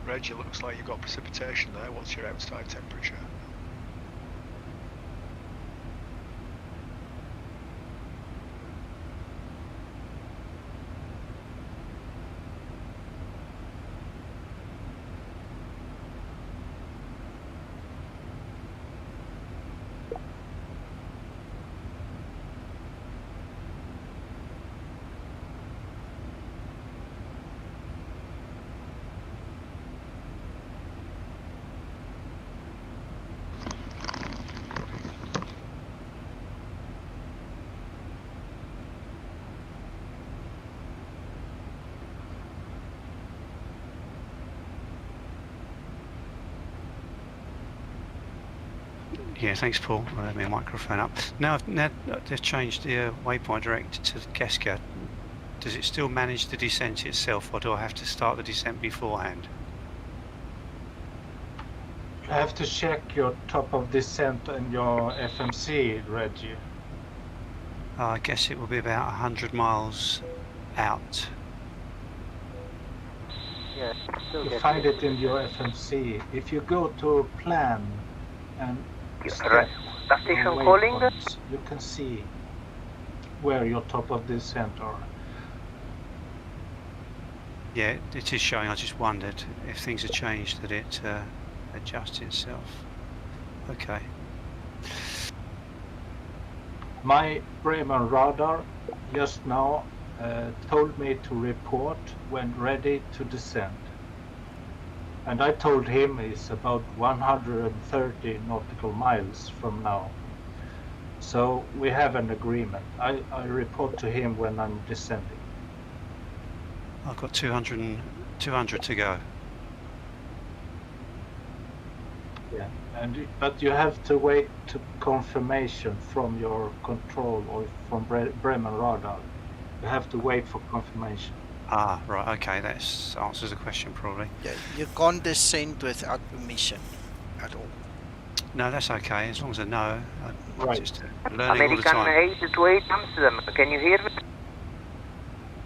Reg, it looks like you've got precipitation there. What's your outside temperature? Yeah, thanks, Paul. I'll have my microphone up. Now they've changed the waypoint direct to GESKA. Does it still manage the descent itself, or do I have to start the descent beforehand? You have to check your top of descent and your FMC, Reggie. I guess it will be about 100 miles out. Yeah, You find it in your FMC. If you go to plan and Right. Station calling? you can see where your top of descent are. Yeah, it is showing. I just wondered if things have changed that it adjusts itself. Okay. My Bremen radar just now told me to report when ready to descend. And I told him it's about 130 nautical miles from now. So we have an agreement. I report to him when I'm descending. I've got 200 to go. Yeah, but you have to wait to confirmation from your control or from Bremen radar. You have to wait for confirmation. Ah, right, okay, that answers the question probably. Yeah, you can't descend without permission at all. No, that's okay, as long as I know. I'm Right. just learning all the American time. 828 Amsterdam. Can you hear me?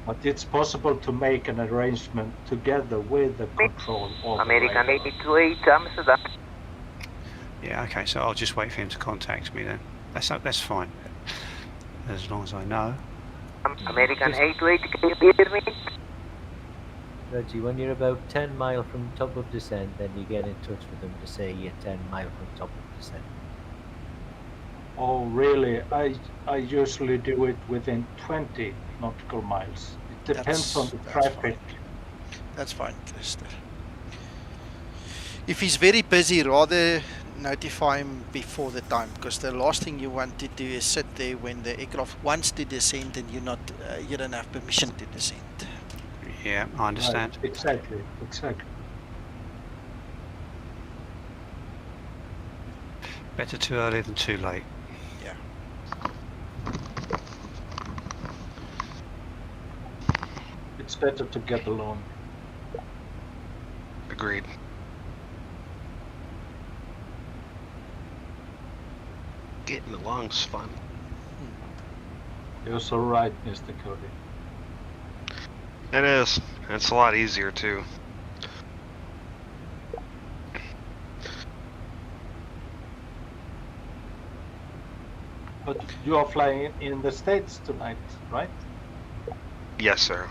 But it's possible to make an arrangement together with the control of American the 828 Amsterdam. Yeah, okay, so I'll just wait for him to contact me then. That's fine, as long as I know. American 828, can you hear me? Reggie, when you're about 10 miles from top of descent, then you get in touch with them to say you're 10 miles from top of descent. Oh, really? I usually do it within 20 nautical miles. It depends on the traffic. That's fine, Chester. If he's very busy, rather notify him before the time, because the last thing you want to do is sit there when the aircraft wants to descend and you don't have permission to descend. Yeah, I understand. Right. Exactly. Better too early than too late. Yeah. It's better to get along. Agreed. Getting along's fun. You're so right, Mr. Cody. It is. It's a lot easier too. But you are flying in the States tonight, right? Yes, sir.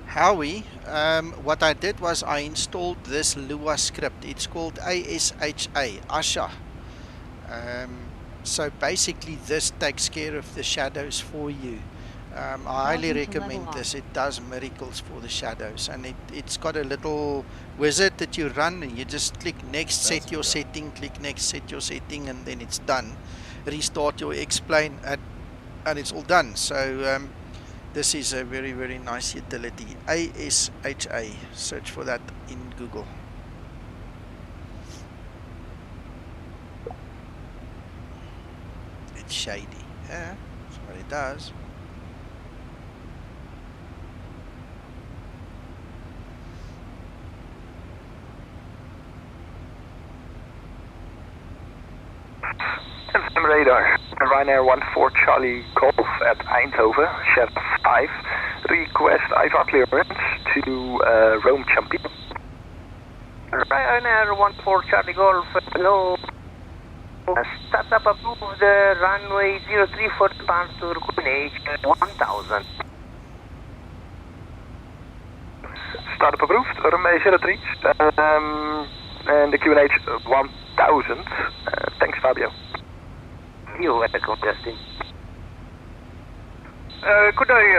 Howie, what I did was I installed this Lua script. It's called ASHA, Asha. So basically this takes care of the shadows for you. I highly recommend this. It does miracles for the shadows, and it's got a little wizard that you run, and you just click next, set your setting, click next, set your setting, and then it's done. Restart your X-plane, and it's all done. So this is a very, very nice utility. ASHA. Search for that in Google. It's shady. Yeah, that's what it does. FM radar. Ryanair 14 Charlie Golf at Eindhoven, Chef 5. Request IVA clearance to Rome Champion. Ryanair 14 Charlie Golf, hello. Startup approved, runway 03 for departure, Copenhagen 1000. Startup approved, runway 03, and the QNH 1000. Thanks, Fabio. You're welcome, Justin. Good day,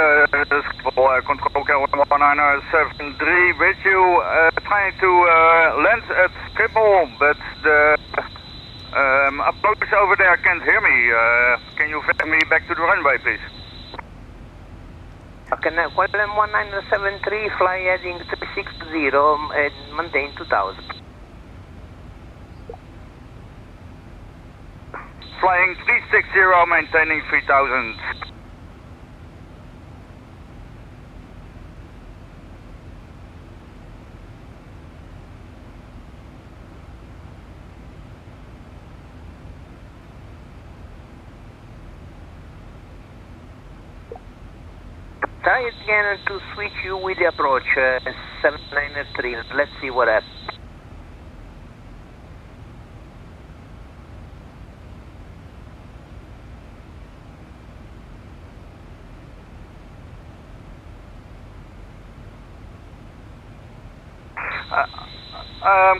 Control Tower 1973 with you, trying to land at Schiphol, but the approach over there can't hear me. Can you fly me back to the runway, please? Okay, now Kuala 1973, fly heading 360 and maintain 2000. Flying 360, maintaining 3000. Try it again to switch you with the approach, 793. Let's see what happens.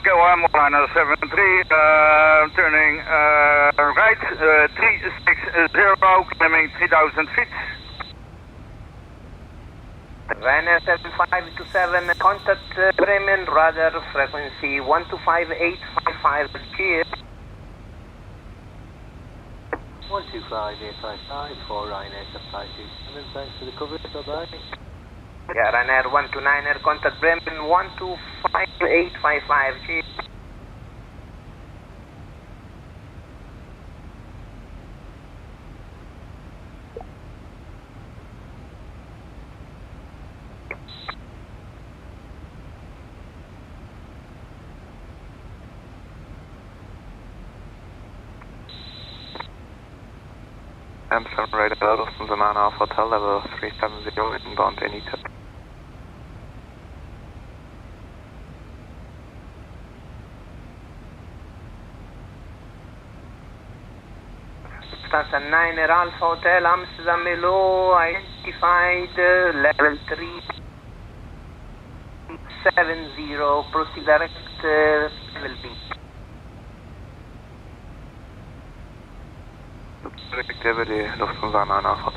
Go on 1973, turning right, 360, climbing 3000 feet. Ryanair 7527, contact Bremen, radar frequency 125855, cheers. 125855 for Ryanair 7527, thanks for the coverage, bye-bye. Yeah, Ryanair 129er, contact Bremen 125855, cheers. Anson radar, Boston Zaman Alpha Hotel, level 370, inbound Anita. Stanza 9er Alpha Hotel, Amsterdam Melo, identified, level 370, proceed direct, level B. Activity, Lufthansa 9 Alpha.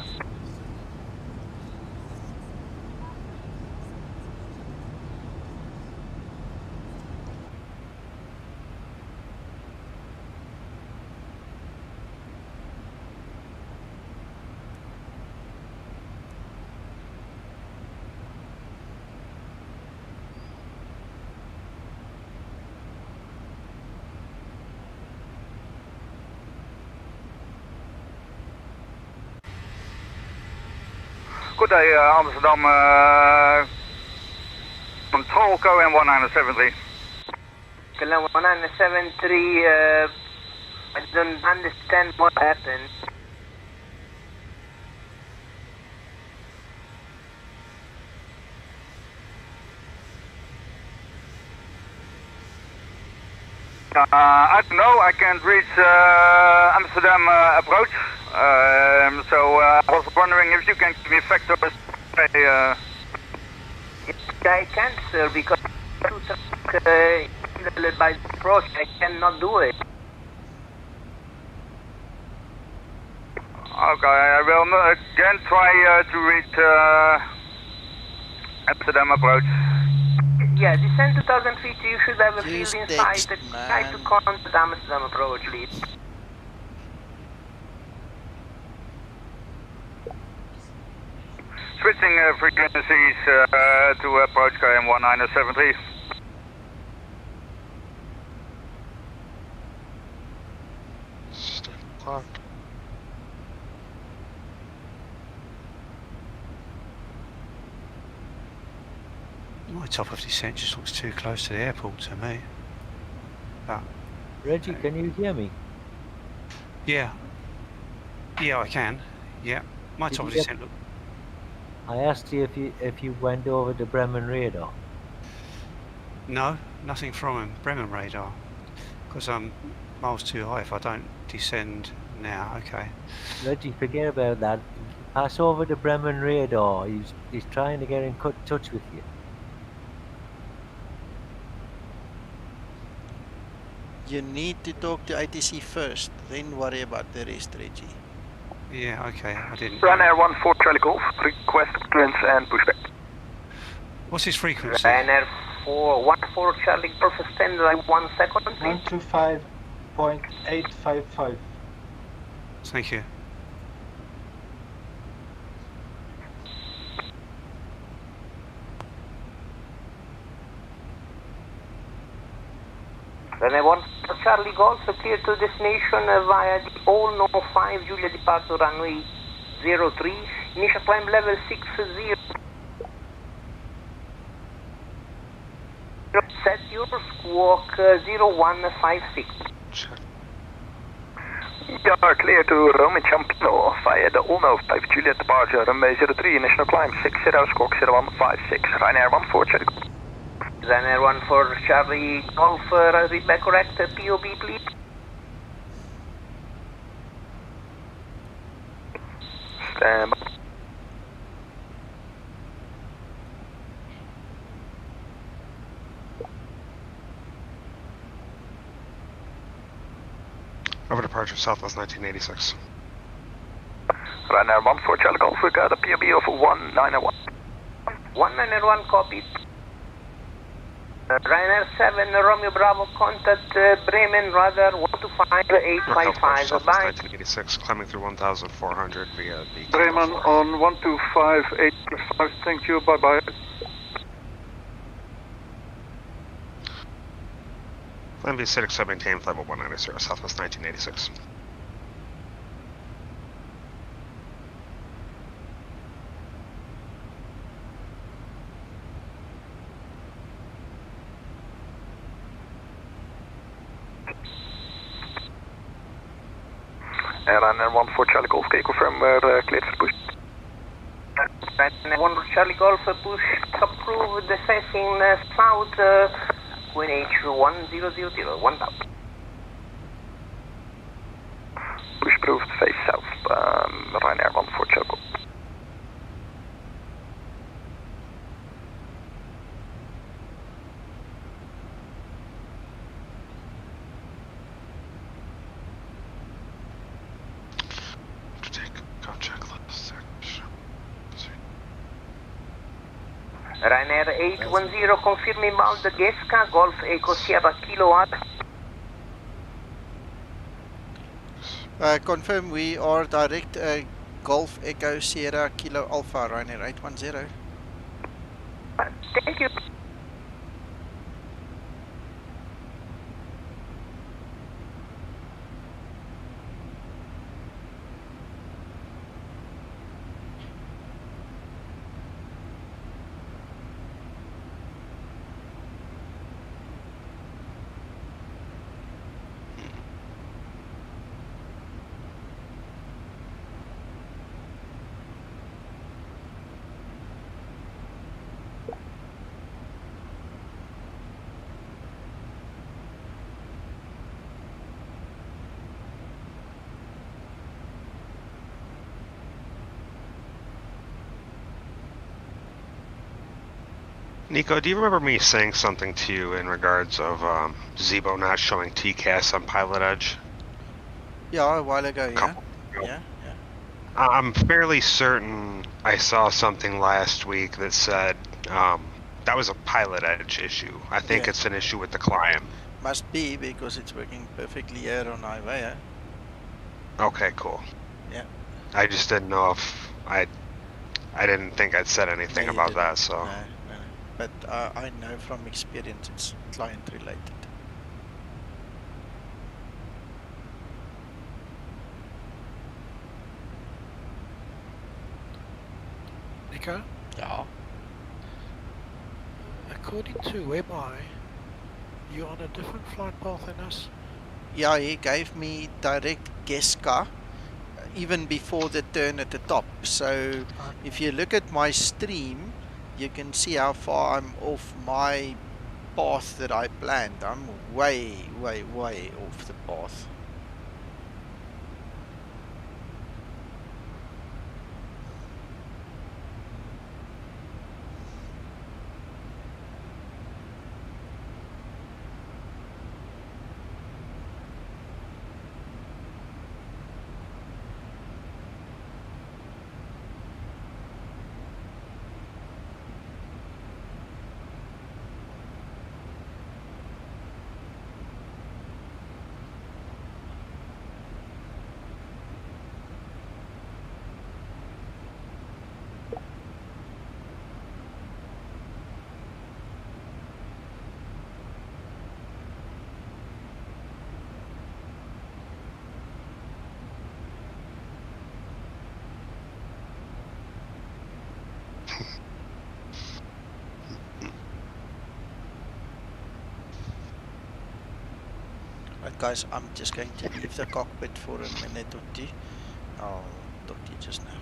Good day, Amsterdam. Control KLM 1973. KLM 1973, I don't understand what happened. I don't know, I can't reach Amsterdam approach. So I was wondering if you can give me factors. I can't, sir, because by the approach, I cannot do it. Okay, I will again try to reach Amsterdam approach. Yeah, descend 2,000 feet, you should have a Use field inside. text, Try to contact Amsterdam approach, please. Switching frequencies to approach KM 1973. Clock. My top of descent just looks too close to the airport to me. But Reggie, can you hear me? yeah, I can. Yeah, my Did top you of get- descent look. I asked you if you went over the Bremen radar. No, nothing from him. Bremen radar, because I'm miles too high if I don't descend now. Okay. Reggie, forget about that. Pass over the Bremen radar. He's trying to get in touch with you. You need to talk to ATC first, then worry about the rest, Reggie. Yeah, okay, I didn't. Ryanair 14 Charlie Golf, request clearance and pushback. What's his frequency? Ryanair 14 Charlie Golf, stand by 1 second, please. 125.855. Thank you. Ryanair 14 Charlie Golf, clear to destination via the all no 5 Julia departure runway 03, initial climb level 60. Set your squawk 0156. You are clear to Roman Champino via the all no 5 Juliet departure runway 03, initial climb 60 squawk 0156. Ryanair 14 Charlie Golf. Ryanair 14 Charlie Golf, read back correct, POB please. Stand by. Over departure, Southwest 1986. Ryanair 14 Charlie Golf, we got a POB of 1901. 191 copy. Ryanair 7 Romeo Bravo, contact Bremen radar 125855. Southwest Bye. 1986, climbing through 1,400 via the... Bremen on 125.855, thank you, bye bye. Land V6, maintain flight 190, Southwest 1986. Ryanair 14 Charlie Golf, can you confirm we're cleared for push? Ryanair 14 Charlie Golf, push approved, facing south, QNH 1000, 1000. Push approved, face south, Ryanair 14 Charlie Golf. Ryanair 810, confirm inbound GESKA, Golf Echo Sierra Kilowatt. Confirm we are direct Golf Echo Sierra Kilo Alpha, Ryanair 810. Thank you. Nico, do you remember me saying something to you in regards of Zibo not showing TCAS on Pilot Edge? Yeah, a while ago, yeah. Yeah. I'm fairly certain I saw something last week that said that was a Pilot Edge issue. I think Yes. it's an issue with the client. Must be, because it's working perfectly here on highway. Okay, cool. Yeah. I just didn't know if I didn't think I'd said anything No, you about didn't. that, so. No. But I know from experience it's client related. Nico? Yeah. According to MI, you're on a different flight path than us? Yeah, he gave me direct GESKA even before the turn at the top. So if you look at my stream, you can see how far I'm off my path that I planned. I'm way off the path. Right, guys, I'm just going to leave the cockpit for a minute or two. I'll talk to you just now.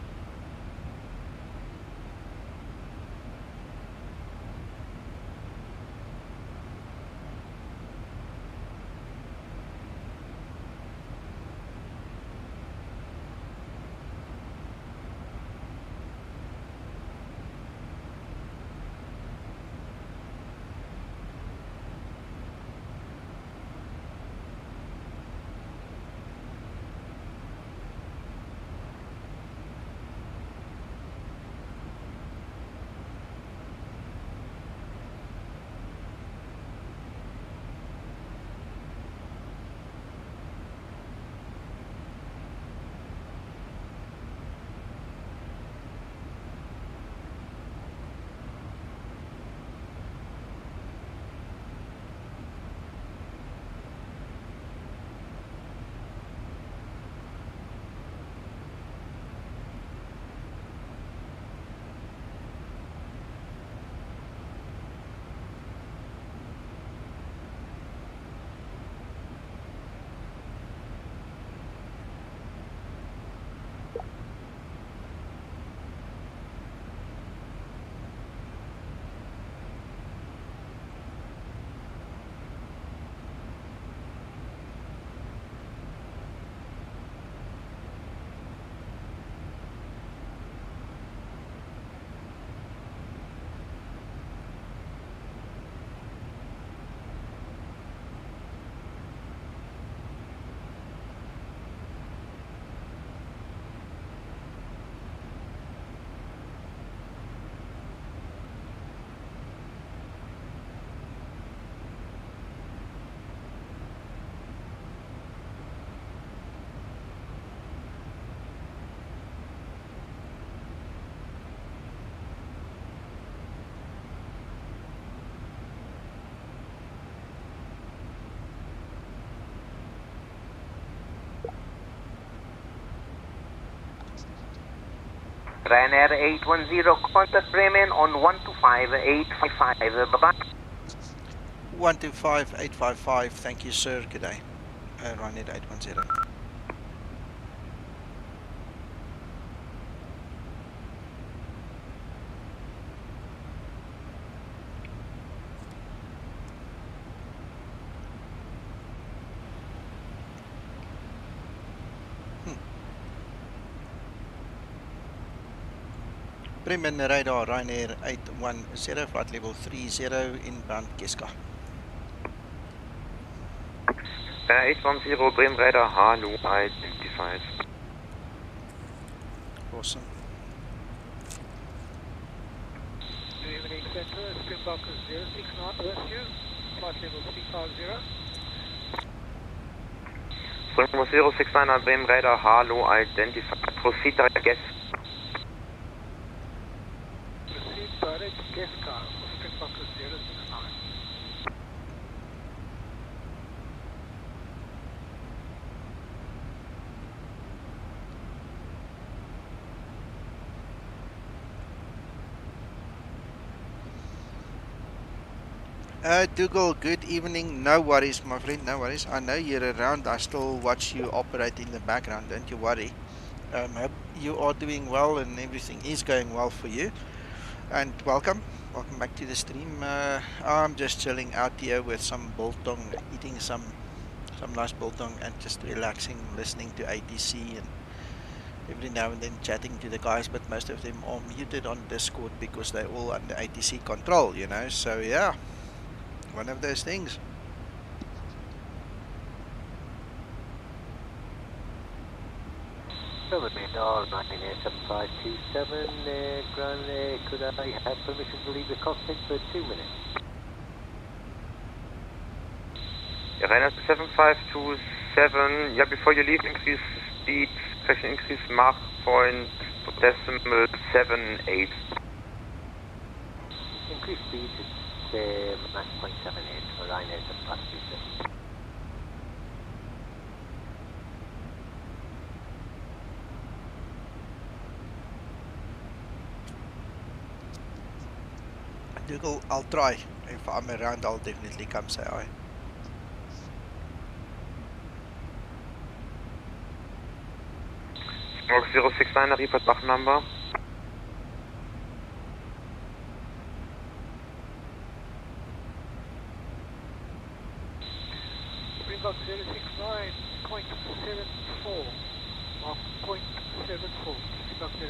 Ryanair 810, contact Bremen on 125855. Bye-bye. 125855, thank you, sir. Good day. Ryanair 810. Bremen radar, Ryanair 810, flight level 30, inbound GESKA. 810, Bremen radar, Halo identified. Awesome. Good evening, Centre, Springbok 069, rescue, flight level 350. Springbok 069, Bremen radar, Halo identified. Proceed direct guess. Proceed direct GESKA for Springbok 069. Dougal, good evening. No worries, my friend, no worries. I know you're around. I still watch you operate in the background, don't you worry. Hope you are doing well and everything is going well for you. And welcome back to the stream. I'm just chilling out here with some biltong, eating some nice biltong and just relaxing, listening to ATC and every now and then chatting to the guys, but most of them are muted on Discord because they're all under ATC control, you know. So yeah, one of those things. Radar, Ryanair 7527, Grand, could I have permission to leave the cockpit for 2 minutes? Ryanair 7527, yeah, before you leave, increase speed, section increase Mach point decimal 78. Increase speed, it's Mach point 78 for Ryanair 7527. Dougal, I'll try. If I'm around, I'll definitely come say hi. Springbok 069, report Mach number. Springbok 069.74, Mach point 74, Springbok 069.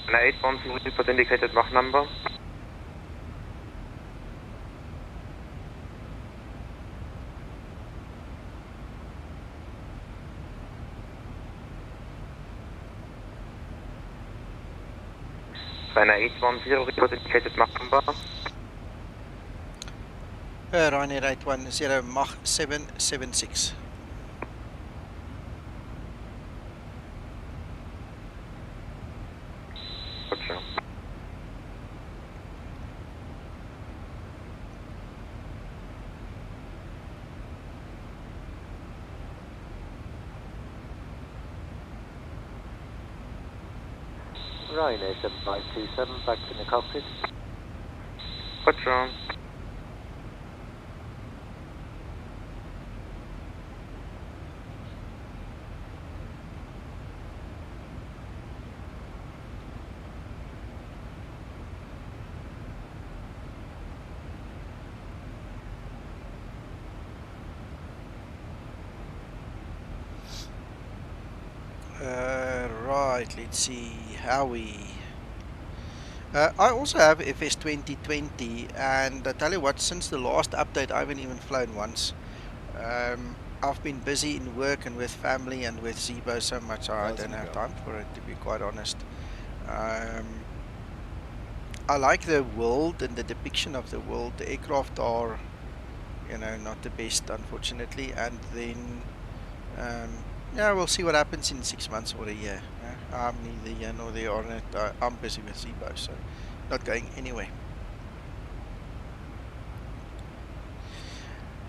And 810, report indicated Mach number. Ryanair 810, report indicated Mach number. Ryanair 810, Mach 776. Gotcha. Ryanair 7527, back in the cockpit. Gotcha. Right, let's see how we... I also have FS 2020, and I tell you what, since the last update I haven't even flown once. I've been busy in work and with family and with Zibo so much I don't have time for it, to be quite honest. I like the world and the depiction of the world. The aircraft are, you know, not the best, unfortunately, and then yeah, we'll see what happens in 6 months or a year. I'm neither here nor there on it. I'm busy with Zibo, so not going anywhere.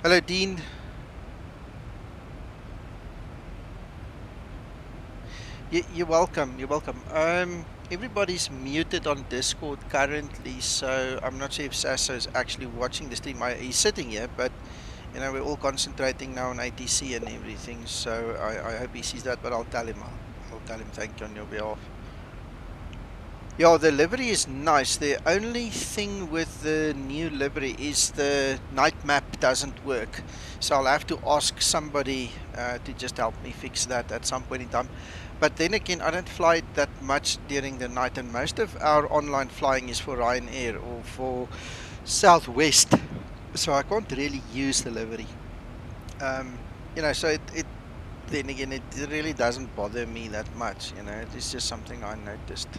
Hello, Dean. You're welcome. You're welcome. Everybody's muted on Discord currently, so I'm not sure if Sasso is actually watching the stream. He's sitting here, but you know, we're all concentrating now on ATC and everything, so I hope he sees that, but I'll tell him. I'll tell him thank you on your behalf. Yeah, the livery is nice. The only thing with the new livery is the night map doesn't work. So I'll have to ask somebody to just help me fix that at some point in time. But then again, I don't fly that much during the night, and most of our online flying is for Ryanair or for Southwest. So I can't really use the livery. You know, so it then again, it really doesn't bother me that much. You know, it is just something I noticed.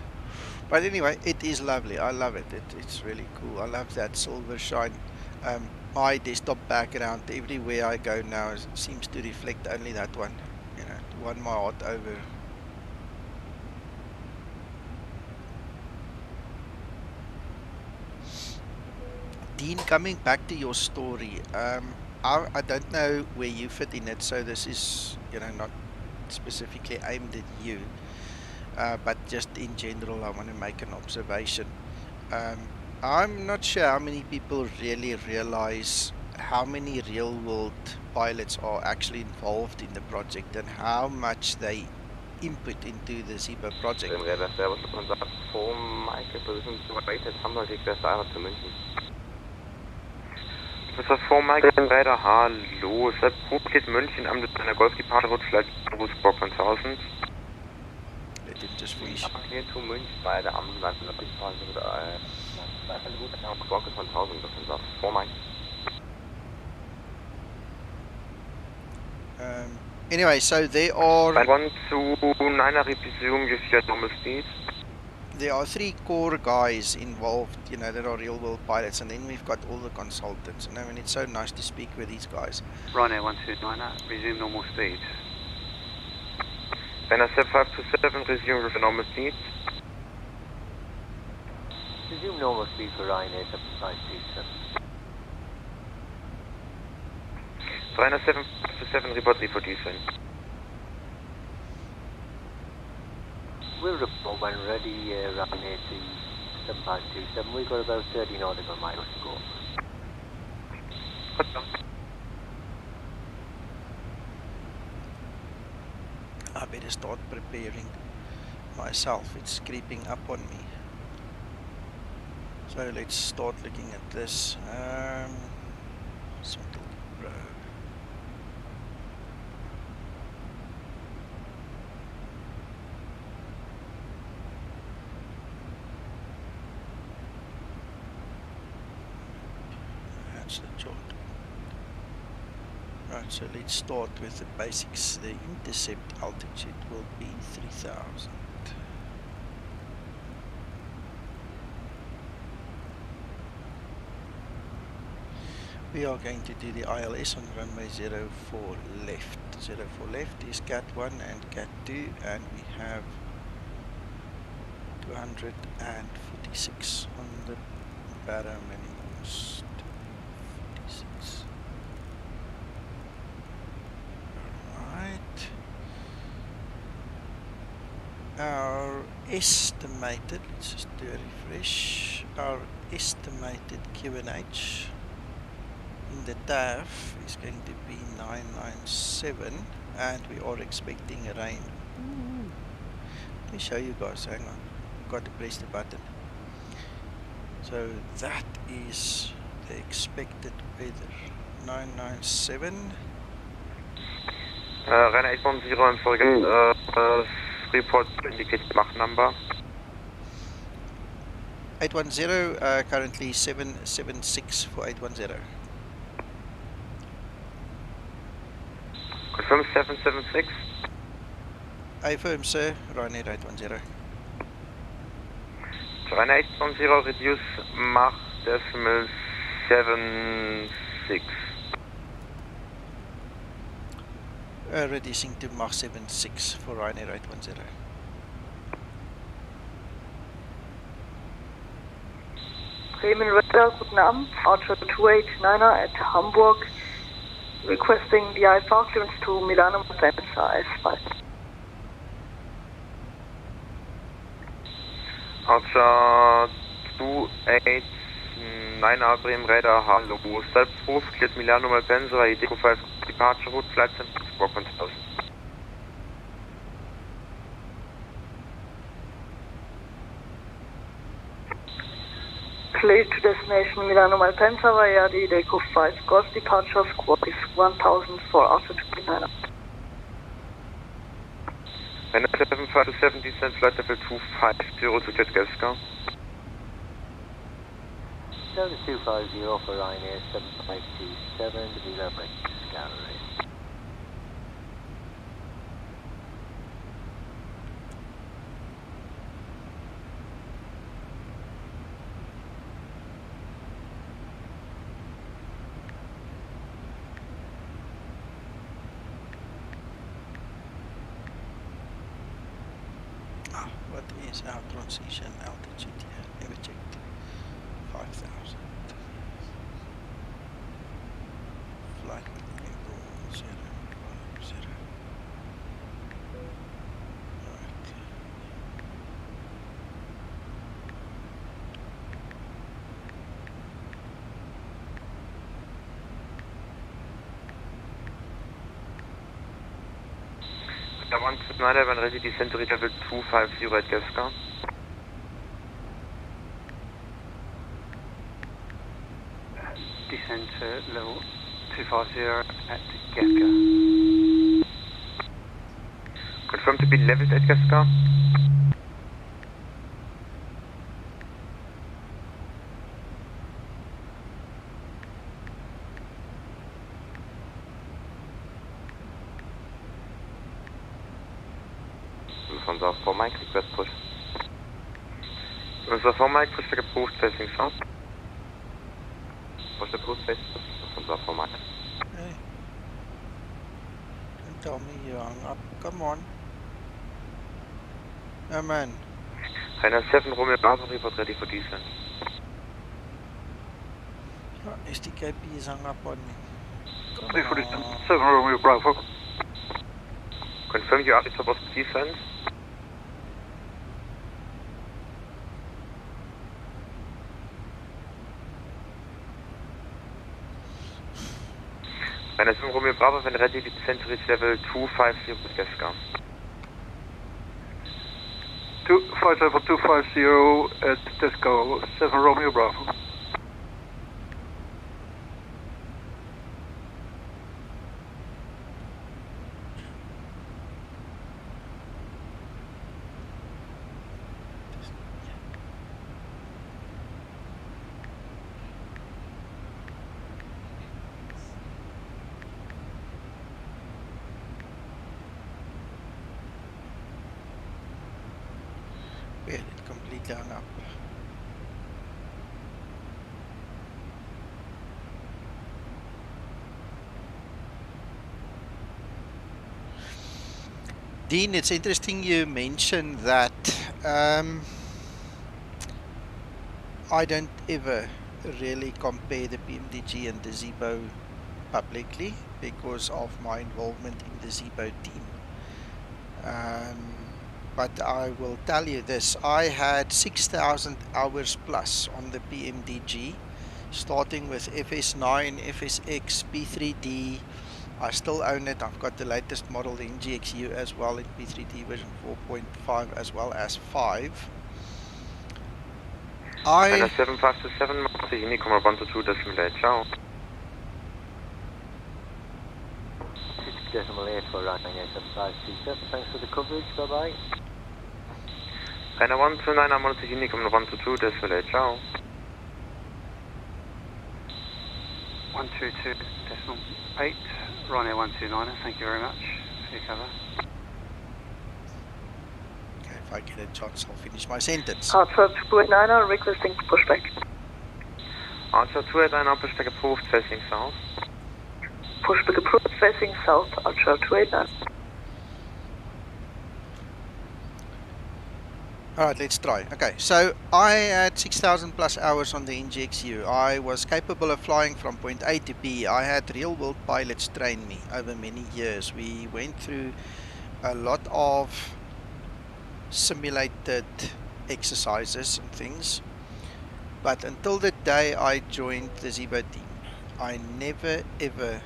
But anyway, it is lovely. I love it. It's really cool. I love that silver shine. My desktop background, everywhere I go now, seems to reflect only that one. You know, the one my heart over. Dean, coming back to your story, I don't know where you fit in it, so this is, you know, not specifically aimed at you. But just in general, I want to make an observation. I'm not sure how many people really realize how many real-world pilots are actually involved in the project and how much they input into the Zibo project. Mr. 4 Mike, Radar, hallo. Ist Profit München am einer Golf Departure Route Flight Bruce Bock 1000? Let him just finish. Hier zu München bei der Ambulanz und das ist also eine gute Bock 1000, das ist 4 Mike. Anyway, so there are... 1 to 9 resume your normal speed. There are 3 core guys involved, you know, that are real-world pilots, and then we've got all the consultants. And I mean, it's so nice to speak with these guys. Ryanair 129, resume normal speed. Then I said 527, resume with normal speed. Resume normal speed for Ryanair 7527. Ryanair 757, report descent. We'll report when ready, Ryanair to 7527. We've got about 30 nautical miles to go. I better start preparing myself. It's creeping up on me. So let's start looking at this. Subtle Pro. That's the chart. Right, so let's start with the basics. The intercept altitude will be 3000. We are going to do the ILS on runway 04 left. 04 left is Cat 1 and Cat 2, and we have 246 on the paraminimums. 246. Alright. Our estimated, let's just do a refresh. Our estimated QNH in the TAF is going to be 997, and we are expecting rain. Let me show you guys, hang on, got to press the button. So that is the expected weather, 997. Ryanair 810, I'm sorry, report indicate Mach number. 810, currently 776 for 810. Confirm 776. Affirm, sir. Ryanair 810. Ryanair 810, reduce Mach decimal 76. Reducing to Mach 76 for Ryanair 810. Bremen Radar, guten Abend. Archer 289er at Hamburg. Requesting the IFR clearance to Milano Malpensa S5. Archer 289 Bremen Radar, hallo. Self-proof, cleared Milano Malpensa, Eco 5 departure route, flight center, squawk 1000. Clear to destination Milano Malpensa via the Deco 5 Golf departure, squawk is 1000 for Archer 29. And 7527 descent flight level 250 to jet GESKA. Delta 250 for Ryanair 7527 to be level Gallery. What is our transition altitude here? Never checked. 5,000. Flight level 050. Right. I want to know when ready descent to reach level 250 at GESKA. Descent to level 250 at GESKA. Confirm to be leveled at GESKA. Lufthansa 4 Mike, request push. Lufthansa 4 Mike, push like approved facing south. Push approved facing Lufthansa 4 Mike. Hey. Don't tell me you hung up. Come on. Oh man. Rainer 7 Romeo Bravo report ready for descent. STKP is hung up on me. Ready for descent. 7 Romeo Bravo. Confirm you are supposed to descend. Rainer 7 Romeo Bravo, when ready, descent to reach level 250 at GESKA. 250 level 250 at GESKA 7 Romeo Bravo. Well, it completely hung up. Dean, it's interesting you mentioned that I don't ever really compare the PMDG and the Zibo publicly because of my involvement in the Zibo team. But I will tell you this, I had 6,000 hours plus on the PMDG, starting with FS9, FSX, P3D. I still own it. I've got the latest model, the NGXU, as well in P3D version 4.5 as well as 5. Rainer 7527, Martha Unicorn 122.8, ciao. 6.8 for Ryanair 7527, thanks for the coverage, bye bye. Rainer 129, I'm on to Unicorn 122.8, ciao. 122.8, Ryanair 129, thank you very much for your cover. Okay, if I get a chance, I'll finish my sentence. Archer 289 requesting pushback. Archer 289, pushback approved, facing south. Pushback approved, facing south, Archer 289. Alright, let's try. Okay, so I had 6,000 plus hours on the NGXU. I was capable of flying from point A to B. I had real world pilots train me over many years. We went through a lot of simulated exercises and things. But until the day I joined the Zibo team, I never ever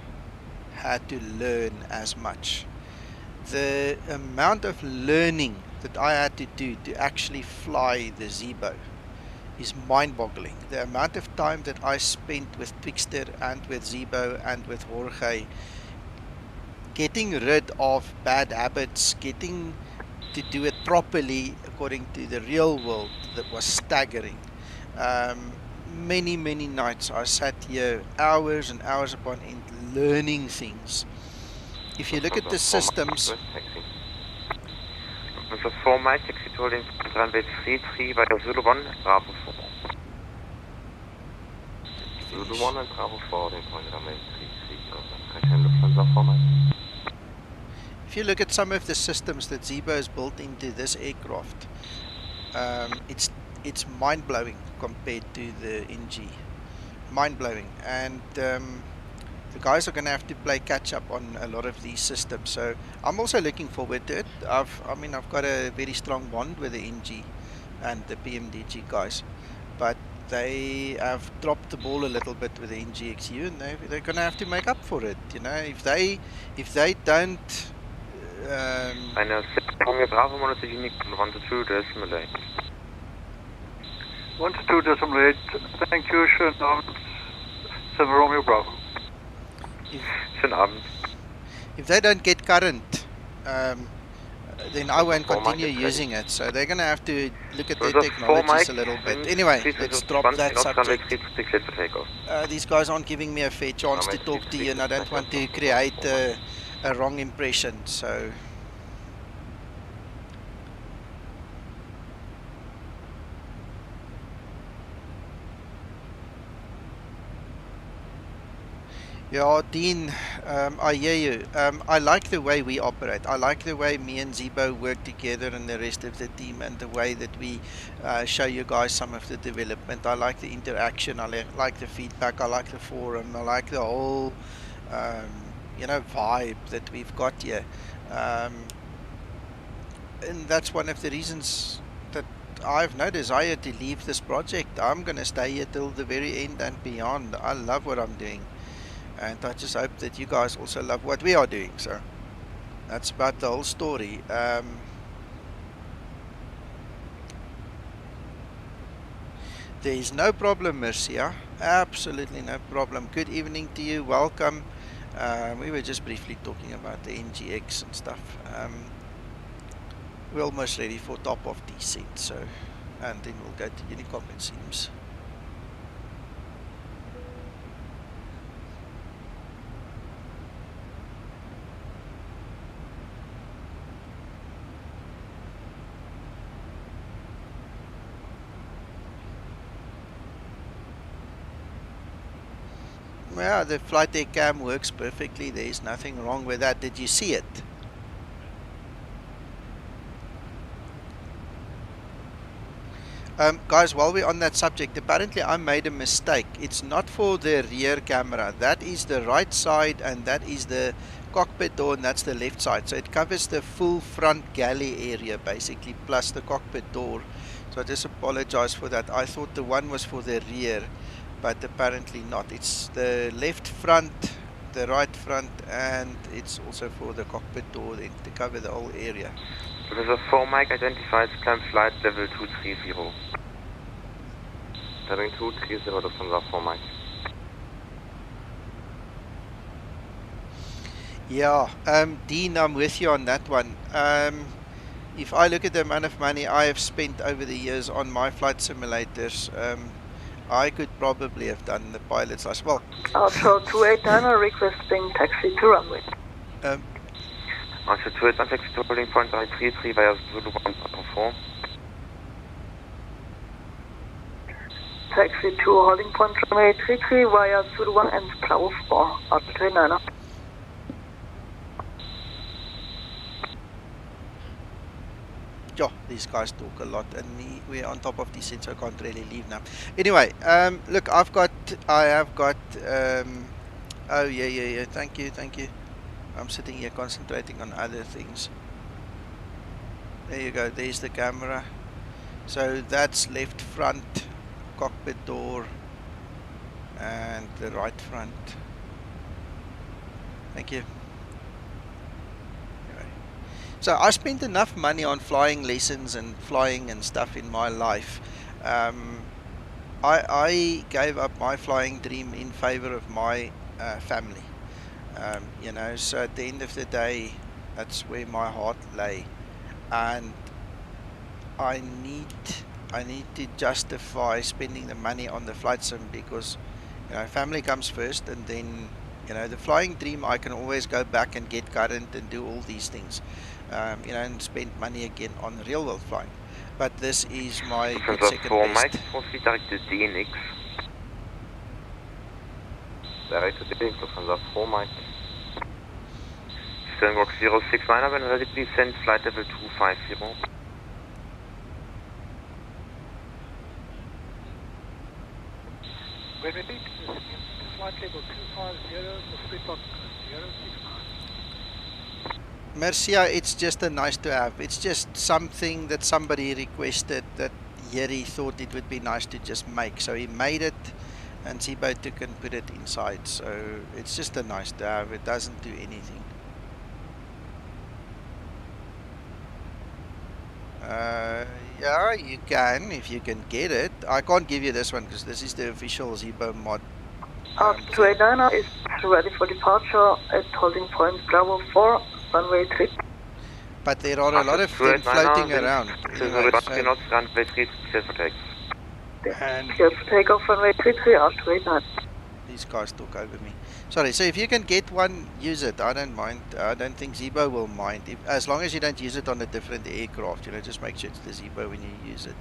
had to learn as much. The amount of learning that I had to do to actually fly the Zibo is mind-boggling. The amount of time that I spent with Twixter and with Zibo and with Jorge getting rid of bad habits, getting to do it properly according to the real world, that was staggering. Many nights I sat here hours and hours upon end learning things. If you look at the systems, Mr. 4 Mike, taxi to holding runway 33 by Zulu 1 and Bravo 4. Zulu 1 and Bravo 4 holding point runway 33. if you look at some of the systems that Zibo has built into this aircraft, it's mind-blowing compared to the NG. Mind-blowing. And the guys are going to have to play catch-up on a lot of these systems. So I'm also looking forward to it. I've got a very strong bond with the NG and the PMDG guys, but they have dropped the ball a little bit with the NGXU, and they're going to have to make up for it. You know, if they don't. Eine Romeo Bravo monitor unique 1-2 decimal 8. 1-2 decimal 8. Thank you. Schönen Abend. 7 Romeo Bravo. Schönen Abend. If they don't get current, then I won't continue using it. So they're going to have to look at their technologies a little bit. Anyway, let's drop that subject. These guys aren't giving me a fair chance to talk to you, and I don't want to create a wrong impression. So yeah, Dean, I hear you. I like the way we operate. I like the way me and Zibo work together and the rest of the team, and the way that we show you guys some of the development. I like the interaction. I like the feedback. I like the forum. I like the whole vibe that we've got here. And that's one of the reasons that I have no desire to leave this project. I'm going to stay here till the very end and beyond. I love what I'm doing. And I just hope that you guys also love what we are doing. So that's about the whole story. There is no problem, Mercia. Absolutely no problem. Good evening to you. Welcome. We were just briefly talking about the NGX and stuff. We're almost ready for top of descent. So, and then we'll go to Unicom, it seems. Yeah, the flight deck cam works perfectly. There is nothing wrong with that. Did you see it? Guys, while we're on that subject, apparently I made a mistake. It's not for the rear camera. That is the right side, and that is the cockpit door, and that's the left side. So it covers the full front galley area basically, plus the cockpit door. So I just apologize for that. I thought the one was for the rear, but apparently not. It's the left front, the right front, and it's also for the cockpit door then, to cover the whole area. Professor 4 Mike identifies climb flight level 230. Level 230, Lufthansa 4 Mike. Yeah, Dean, I'm with you on that one. If I look at the amount of money I have spent over the years on my flight simulators, I could probably have done the pilot's license. Well, Archer 289 requesting taxi to runway. Archer 289 taxi to holding point 33 via Zulu 1 4. Taxi to holding point runway 33 via Zulu 1 and Bravo 4. Archer 289. yeah, these guys talk a lot, and we're on top of descent, so I can't really leave now. Anyway, look, I have got, oh yeah, thank you. I'm sitting here concentrating on other things. There you go, there's the camera. So that's left front, cockpit door, and the right front. Thank you. So I spent enough money on flying lessons and flying and stuff in my life. I gave up my flying dream in favor of my family. You know, so at the end of the day, that's where my heart lay, and I need to justify spending the money on the flight sim because, you know, family comes first, and then, you know, the flying dream, I can always go back and get current and do all these things, you know, and spend money again on real world flying. But this is my good second best. Mike, proceed direct to DNX. Direct to DNX, Lufthansa 4 Mike. Stellenbox 069, when ready, please send flight level 250. When we reach flight level 250 for Springbok 069. Mercia, it's just a nice to have. It's just something that somebody requested that Yeri thought it would be nice to just make. So he made it, and Zibo took and put it inside. So it's just a nice to have. It doesn't do anything. Yeah, you can if you can get it. I can't give you this one because this is the official Zibo Mod. Oscar 289 is ready for departure at holding point Bravo 4, runway 3. But there are a lot of them floating around. Anyway, and takeoff runway 33, Oscar 289. These guys talk over me. Sorry, so if you can get one, use it. I don't mind. I don't think Zibo will mind. As long as you don't use it on a different aircraft, you know, just make sure it's the Zibo when you use it.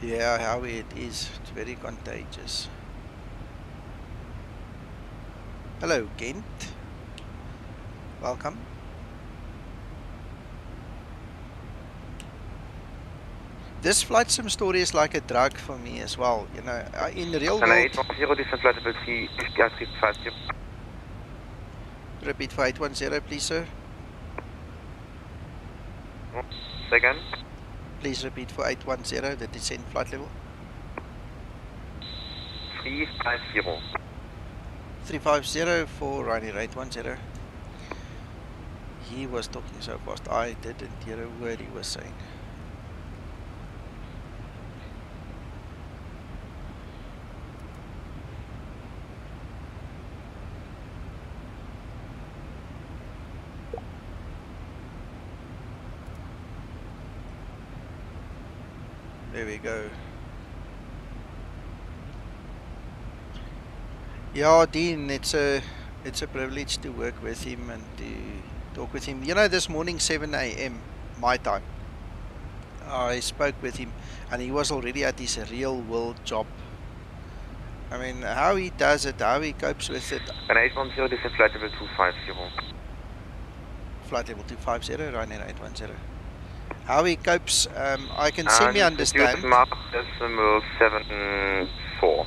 Yeah, how it is. It's very contagious. Hello, Kent. Welcome. This flight sim story is like a drug for me as well, you know. In the real world. Repeat for 810, please, sir. Second. Please repeat for 810, the descent flight level. 350. 350 for Ryanair 810. He was talking so fast, I didn't hear a word he was saying. There we go. Yeah, Dean, it's a privilege to work with him and to talk with him. You know, this morning 7 AM my time, I spoke with him and he was already at his real world job. I mean, how he does it, how he copes with it. An 810, this is flight level 250. Flight level 250, Ryanair 810. How he copes, I can semi-understand. Mark decimal 74.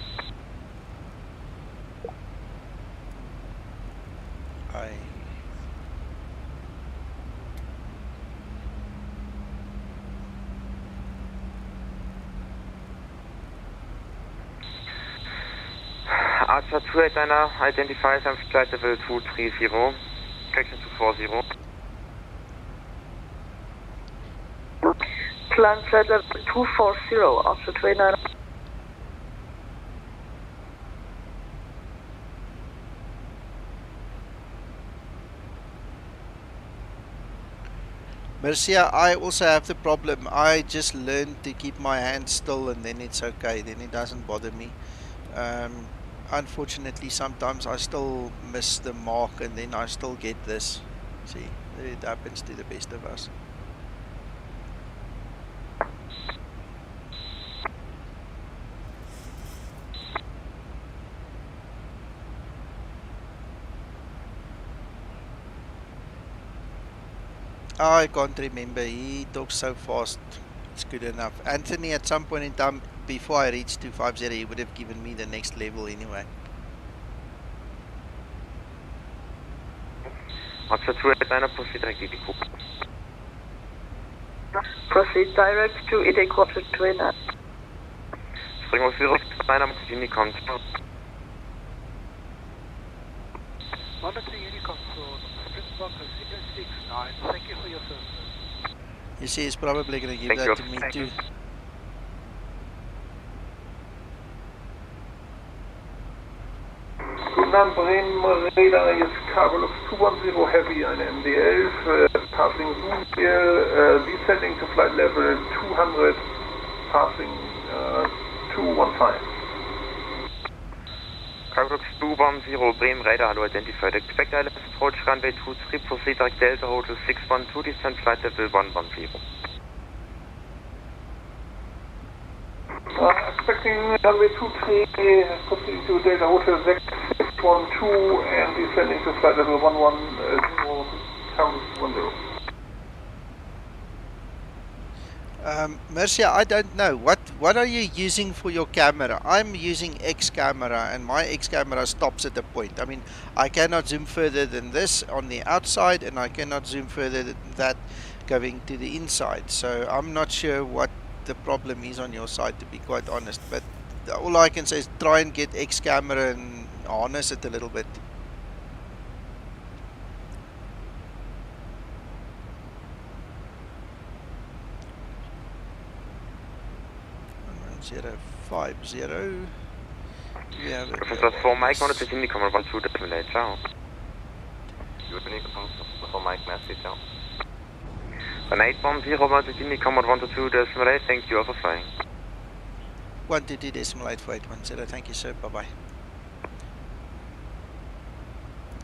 Archer 289 identifies and flight level 230, correction 240. Climb flight level 240, Archer 289. Mercia, I also have the problem. I just learned to keep my hands still and then it's okay. Then it doesn't bother me. Unfortunately, sometimes I still miss the mark and then I still get this. See, it happens to the best of us. I can't remember. He talks so fast. It's good enough. Anthony, at some point in time, before I reached 250, he would have given me the next level anyway. Archer 289, proceed direct to EDQ. Proceed direct to EDQ Archer 289. Springbox 069, Unicom. Monitoring Unicom for Springbok 069. Thank you for your service. You see, he's probably going to give that to me too. Guten Bremen Radar, jetzt Kabel of 210 Heavy, eine MD-11, passing Zoom descending to flight level 200, passing 215. Cargo 210 Bremen Radar, hello, identified. Expect ILS approach runway 23, proceed direct Delta Hotel 612, descent flight level 110. Expecting runway 23, proceeding to Delta Hotel 612 and descending to flight level 110. Mercia, I don't know. What are you using for your camera? I'm using X camera, and my X camera stops at a point. I mean, I cannot zoom further than this on the outside, and I cannot zoom further than that going to the inside. So I'm not sure what the problem is on your side, to be quite honest. But all I can say is try and get X camera and harness it a little bit. 050. Yeah, Professor 4 Mike, wanted to Indy Command 12, definitely, ciao. Good evening, Professor Mike, merci, ciao. An 810, wanted to Indy Command 12, definitely, thank you for flying. 122.8 for 810, thank you sir, bye bye.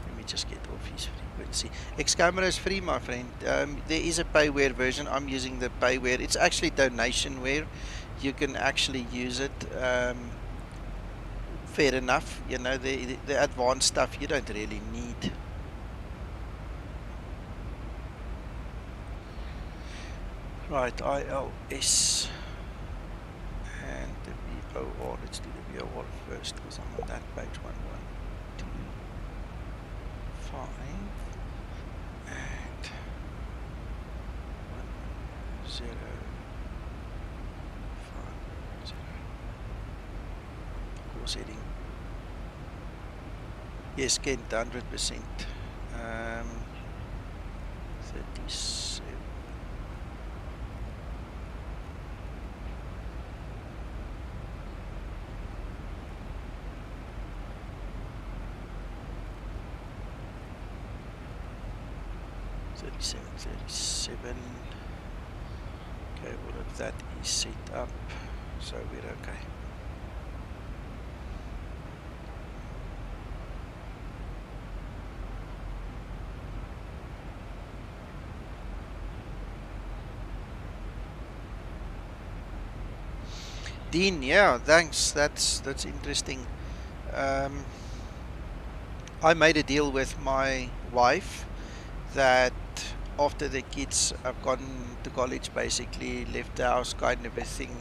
Let me just get off his frequency. X camera is free, my friend. There is a payware version. I'm using the payware. It's actually donationware. You can actually use it. Fair enough, you know, the advanced stuff you don't really need. Right, ILS and the VOR. Let's do the VOR first because I'm on that page. 112.5 and 110.5. Course heading. Yes, Kent, 100%. 37. 37. Okay, all of that is set up, so we're okay. Dean, yeah, thanks. That's interesting. I made a deal with my wife that after the kids have gone to college, basically left the house, kind of a thing,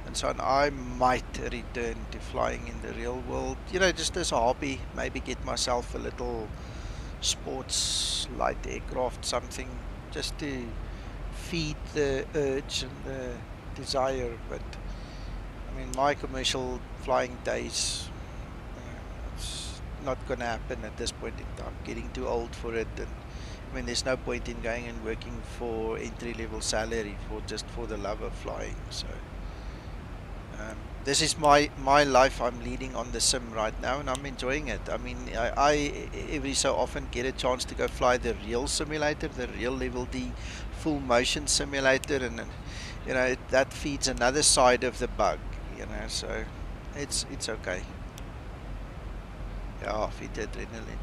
and so on, I might return to flying in the real world. You know, just as a hobby, maybe get myself a little sports light aircraft, something, just to feed the urge and the desire. But I mean, my commercial flying days, it's not going to happen at this point in time. I'm getting too old for it, and I mean, there's no point in going and working for entry-level salary just for the love of flying. So this is my life I'm leading on the sim right now, and I'm enjoying it. I mean, I every so often get a chance to go fly the real simulator, the real level D full motion simulator, and you know, that feeds another side of the bug, you know, so it's okay. Yeah, feed the adrenaline.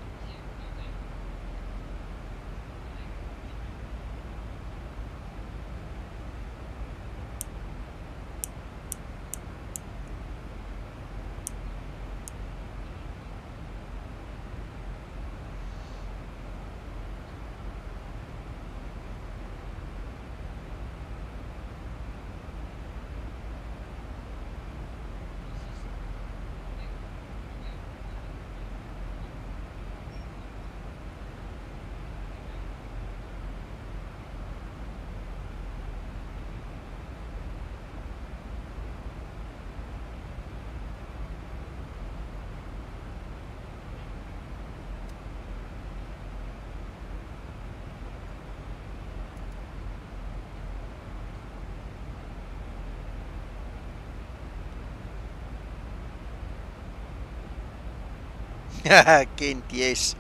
Kent, yes.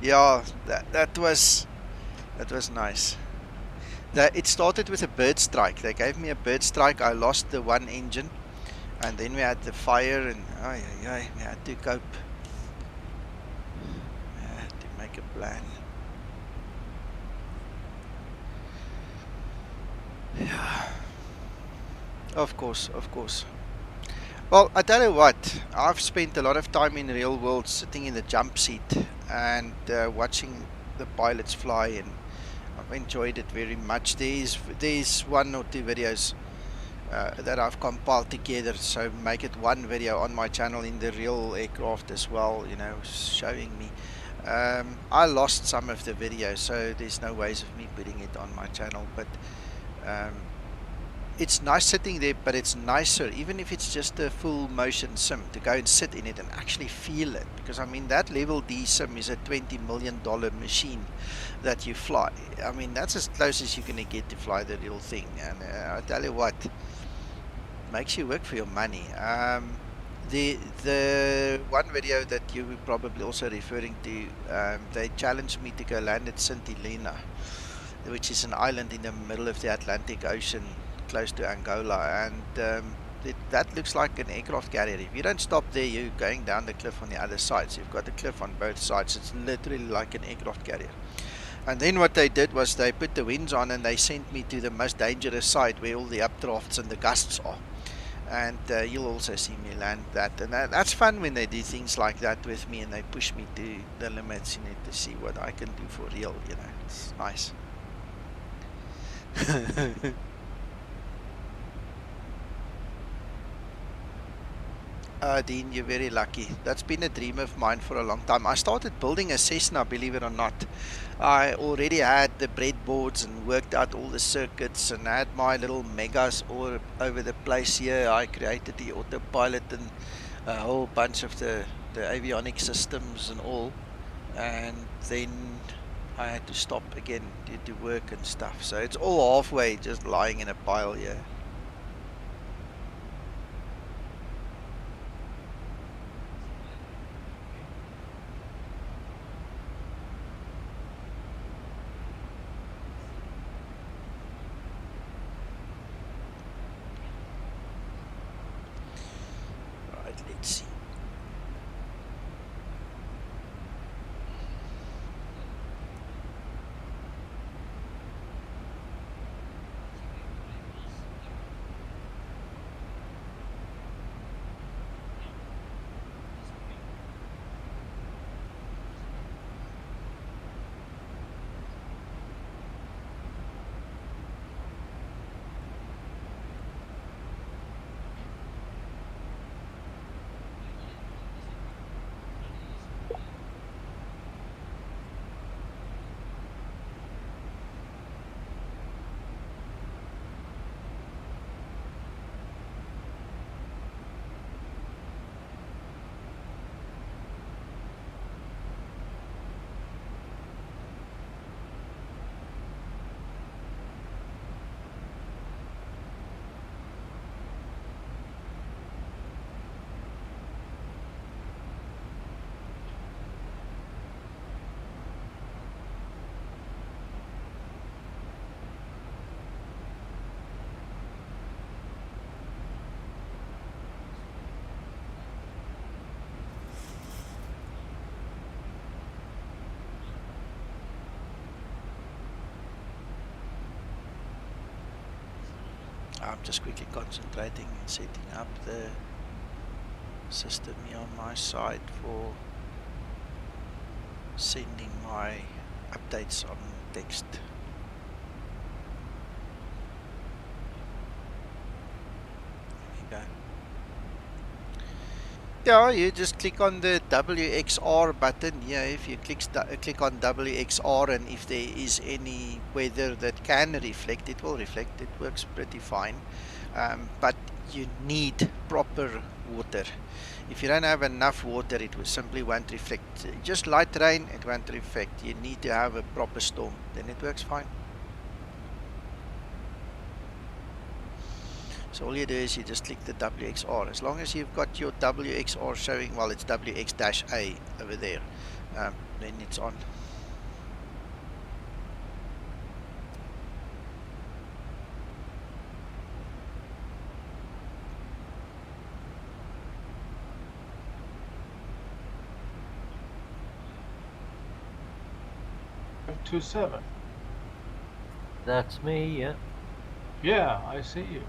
Yeah, that was nice. It started with a bird strike. They gave me a bird strike. I lost the one engine, and then we had the fire, and we had to cope. We had to make a plan. Yeah. Of course, of course. Well, I tell you what, I've spent a lot of time in the real world sitting in the jump seat and watching the pilots fly, and I've enjoyed it very much. There's one or two videos that I've compiled together, so make it one video on my channel in the real aircraft as well, you know, showing me. I lost some of the videos, so there's no ways of me putting it on my channel, but it's nice sitting there, but it's nicer, even if it's just a full motion sim, to go and sit in it and actually feel it. Because I mean, that level D sim is a $20 million machine that you fly. I mean, that's as close as you're going to get to fly the real thing. And I tell you what, it makes you work for your money. The one video that you were probably also referring to, they challenged me to go land at St. Helena, which is an island in the middle of the Atlantic Ocean, close to Angola, and that looks like an aircraft carrier. If you don't stop there, you're going down the cliff on the other side. So you've got the cliff on both sides. It's literally like an aircraft carrier. And then what they did was they put the winds on, and they sent me to the most dangerous side where all the updrafts and the gusts are. And you'll also see me land that, and that's fun when they do things like that with me, and they push me to the limits, you know, to see what I can do for real. You know, it's nice. Dean, you're very lucky. That's been a dream of mine for a long time. I started building a Cessna, believe it or not. I already had the breadboards and worked out all the circuits and had my little megas all over the place here. I created the autopilot and a whole bunch of the avionics systems and all. And then I had to stop again due to work and stuff. So it's all halfway just lying in a pile here. I'm just quickly concentrating and setting up the system here on my side for sending my updates on text. There we go. Yeah, you just click on the WXR button here. If you click on WXR, and if there is any weather that can reflect, it will reflect. It works pretty fine, but you need proper water. If you don't have enough water, it will simply won't reflect. Just light rain, it won't reflect. You need to have a proper storm, then it works fine. So all you do is you just click the WXR. As long as you've got your WXR showing, well, it's WX-A over there, then it's on. F27. That's me, yeah. Yeah, I see you.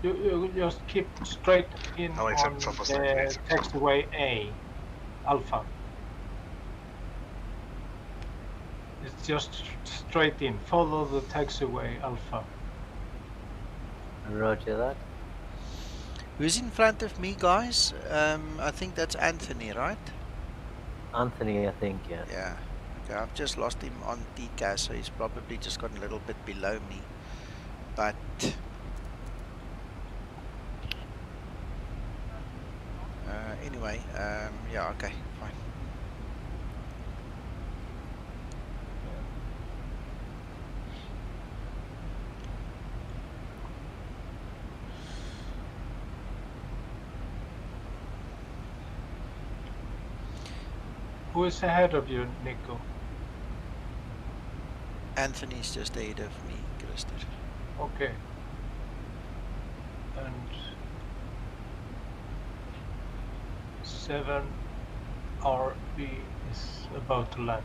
You just keep straight in on the taxiway A, Alpha. It's just straight in. Follow the taxiway Alpha. Roger that. Who's in front of me, guys? I think that's Anthony, right? Anthony, I think, yeah. Yeah. Okay, I've just lost him on TCAS, so he's probably just got a little bit below me. But anyway, yeah, okay, fine. Who is ahead of you, Nico? Anthony's just ahead of me, Christer. Okay. And 7RB is about to land.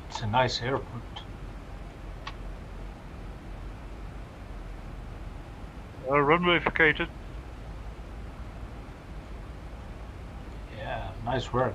It's a nice airport. Runway vacated. Yeah, nice work.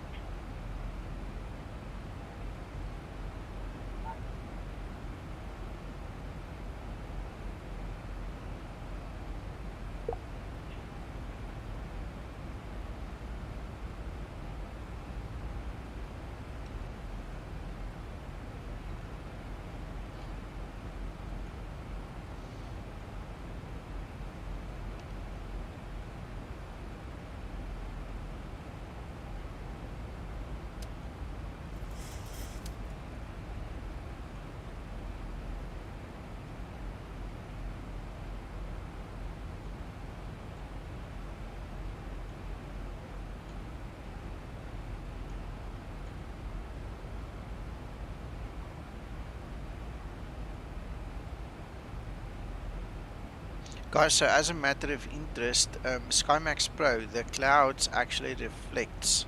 Guys, so as a matter of interest, SkyMax Pro, the clouds actually reflects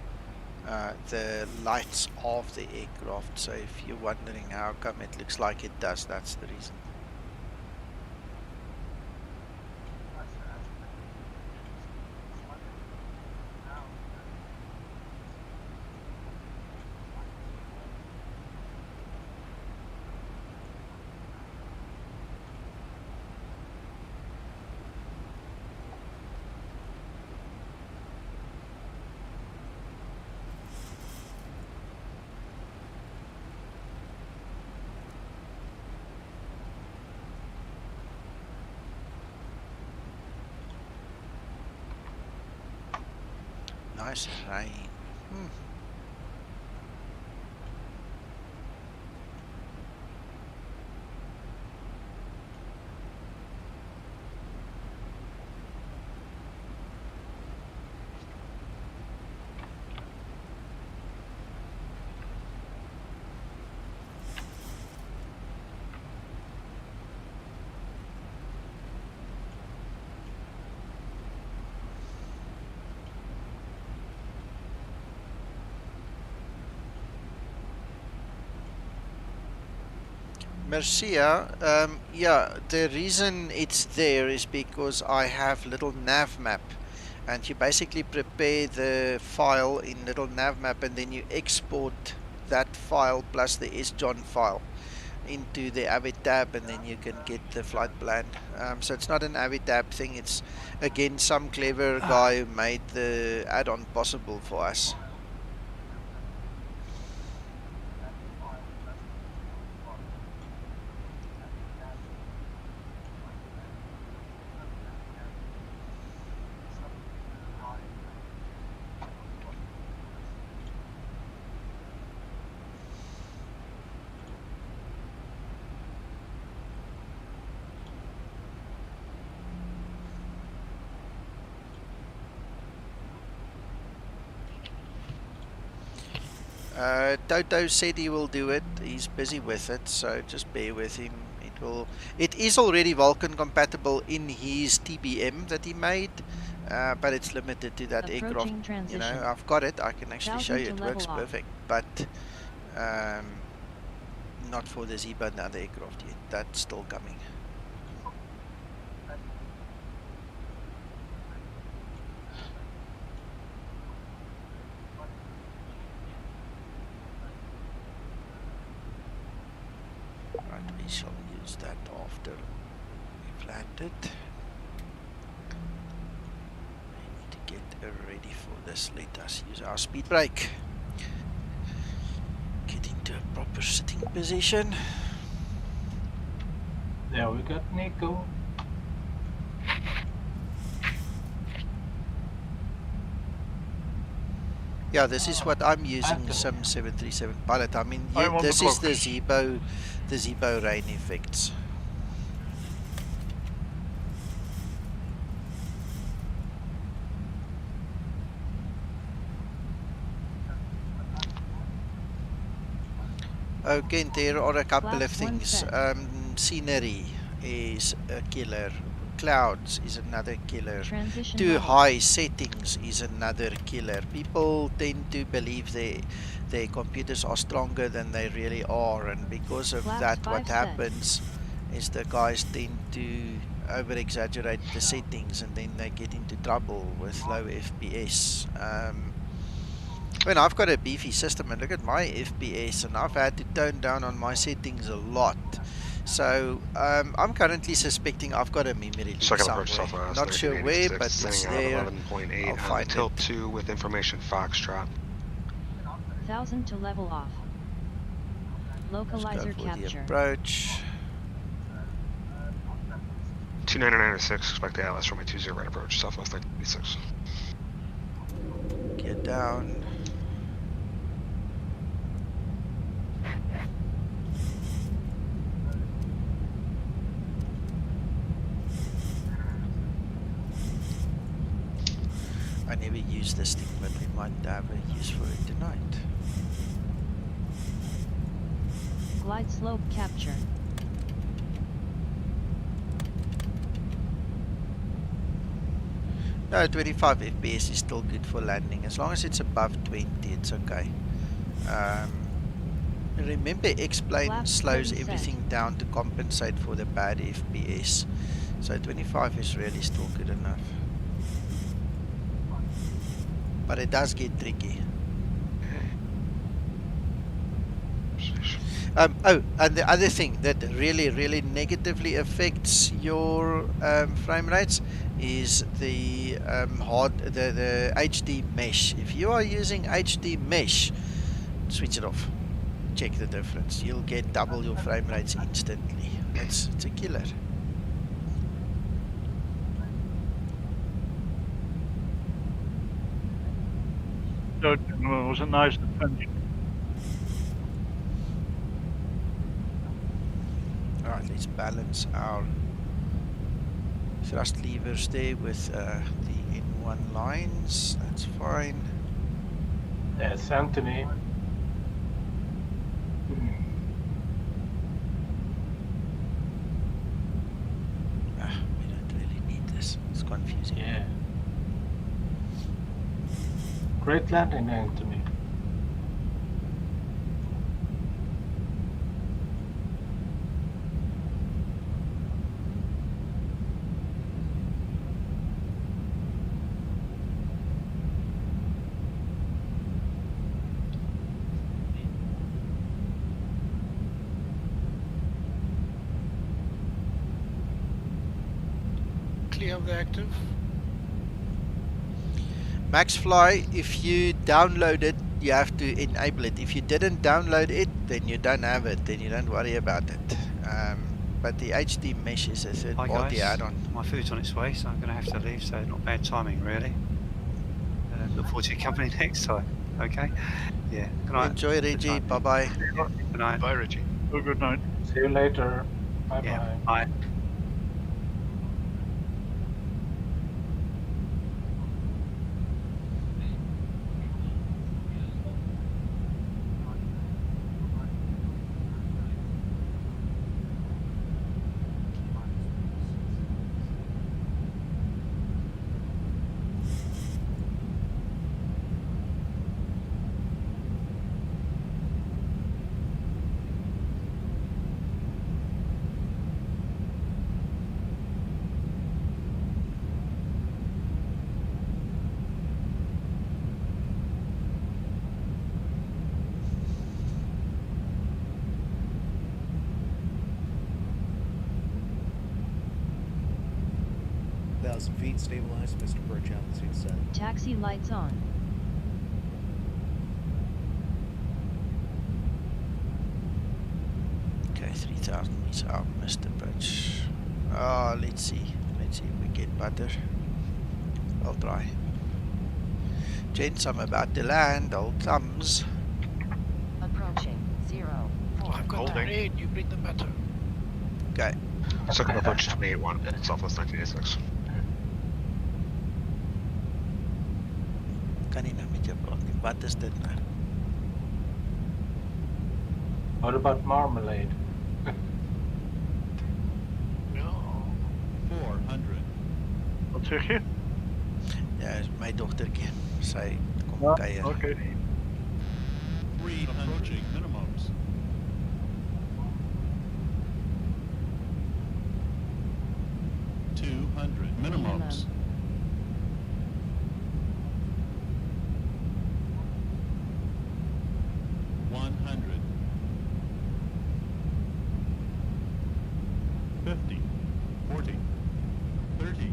the lights of the aircraft. So if you're wondering how come it looks like it does, that's the reason. Nice rain. Mercia, yeah, the reason it's there is because I have little nav map, and you basically prepare the file in little nav map, and then you export that file plus the SJON file into the Avid tab, and then you can get the flight plan. So it's not an Avid tab thing. It's again some clever guy who made the add-on possible for us. Toto said he will do it. He's busy with it, so just bear with him. It is already Vulkan compatible in his TBM that he made, but it's limited to that aircraft. You know, I've got it. I can actually show you. It works perfect, but not for the Zibo and the other aircraft yet. That's still coming. We shall use that after we've landed. We need to get ready for this. Let us use our speed brake. Get into a proper sitting position. There we got Nico. Yeah, this is what I'm using, some 737 pilot. I mean, this is the Zibo rain effects. Okay, there are a couple of things. Scenery is a killer. Clouds is another killer. Too high settings is another killer. People tend to believe their computers are stronger than they really are, and because of that, what happens is the guys tend to over exaggerate the settings, and then they get into trouble with low FPS. When I've got a beefy system, and look at my FPS, and I've had to tone down on my settings a lot. So I'm currently suspecting I've got a memory leak somewhere. Not sure where, but it's there. 11.8 I'll find tilt 2 with information Foxtrot. 1000 to level off. Localizer capture. The approach. 2996, expect the Atlas runway 20 right approach, Southwest 96. Get down. I never use this thing, but we might have a use for it tonight. Glide slope capture. No, 25 FPS is still good for landing. As long as it's above 20, it's okay. Remember, X-Plane slows everything down to compensate for the bad FPS. So 25 is really still good enough. But it does get tricky. Oh, and the other thing that really negatively affects your frame rates is the the HD mesh. If you are using HD mesh, switch it off. Check the difference. You'll get double your frame rates instantly. It's a killer. So it was a nice defense. Alright, let's balance our thrust levers there with the N1 lines. That's fine. There's Anthony. We don't really need this. It's confusing. Yeah. Great landing, Anthony. currently have the active? MaxFly, if you download it, you have to enable it. If you didn't download it, then you don't have it, then you don't worry about it. But the HD mesh is a third Hi party guys, add-on. my food's on its way, so I'm going to have to leave, so not bad timing really. Look forward to your company next time, okay? Yeah, good night. Enjoy, Reggie, bye-bye. Good night. Bye, Reggie. Oh, good night. See you later. Bye-bye. Yeah, bye. Feet stabilized, Mr. Birch, altitude set. Taxi lights on. Okay, 3,000 meters out, Mr. Birch. Let's see if we get better. I'll try. Gents, I'm about to land. All thumbs. Approaching 0. I've got the red, you bring the better. Okay. Second approach 28-1, Southwest 1986. Kan nie nou met jou praat nie. Wat is dit nou? What about marmalade? No. 400. Wat zeg je? Ja, is my dogtertjie. Sy kom kuier. Okay. 3 approaching minimums. Minimums. 100. 50. 40. 30.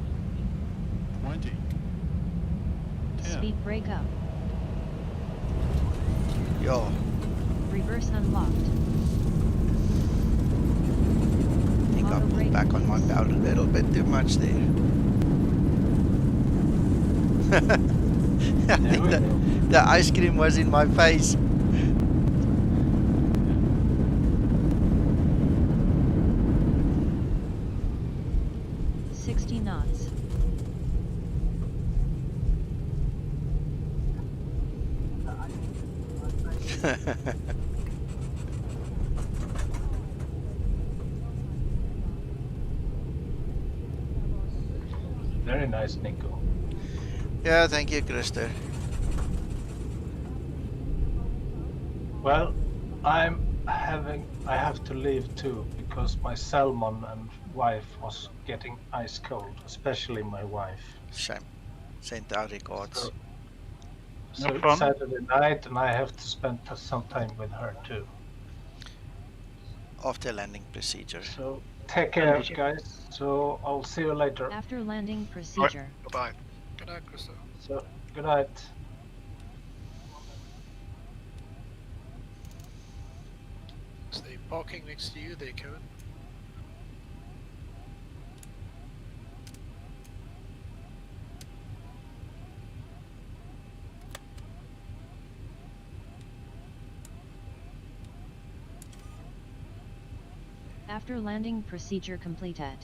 20. 10. Speed brake up. Yo. Reverse unlocked. I think I pulled back on my pedal a little bit too much there. I think the ice cream was in my face. Knots. Very nice, Nico. Yeah, thank you, Krister. Well, I have to leave too because my salmon and wife was getting ice cold, especially my wife. Shame. Send our regards. So it's Saturday night and I have to spend some time with her too. After landing procedure. So take care, guys. So I'll see you later. After landing procedure. Bye-bye. Good night, Krista. So good night. Is they parking next to you there, Kevin? After landing procedure completed.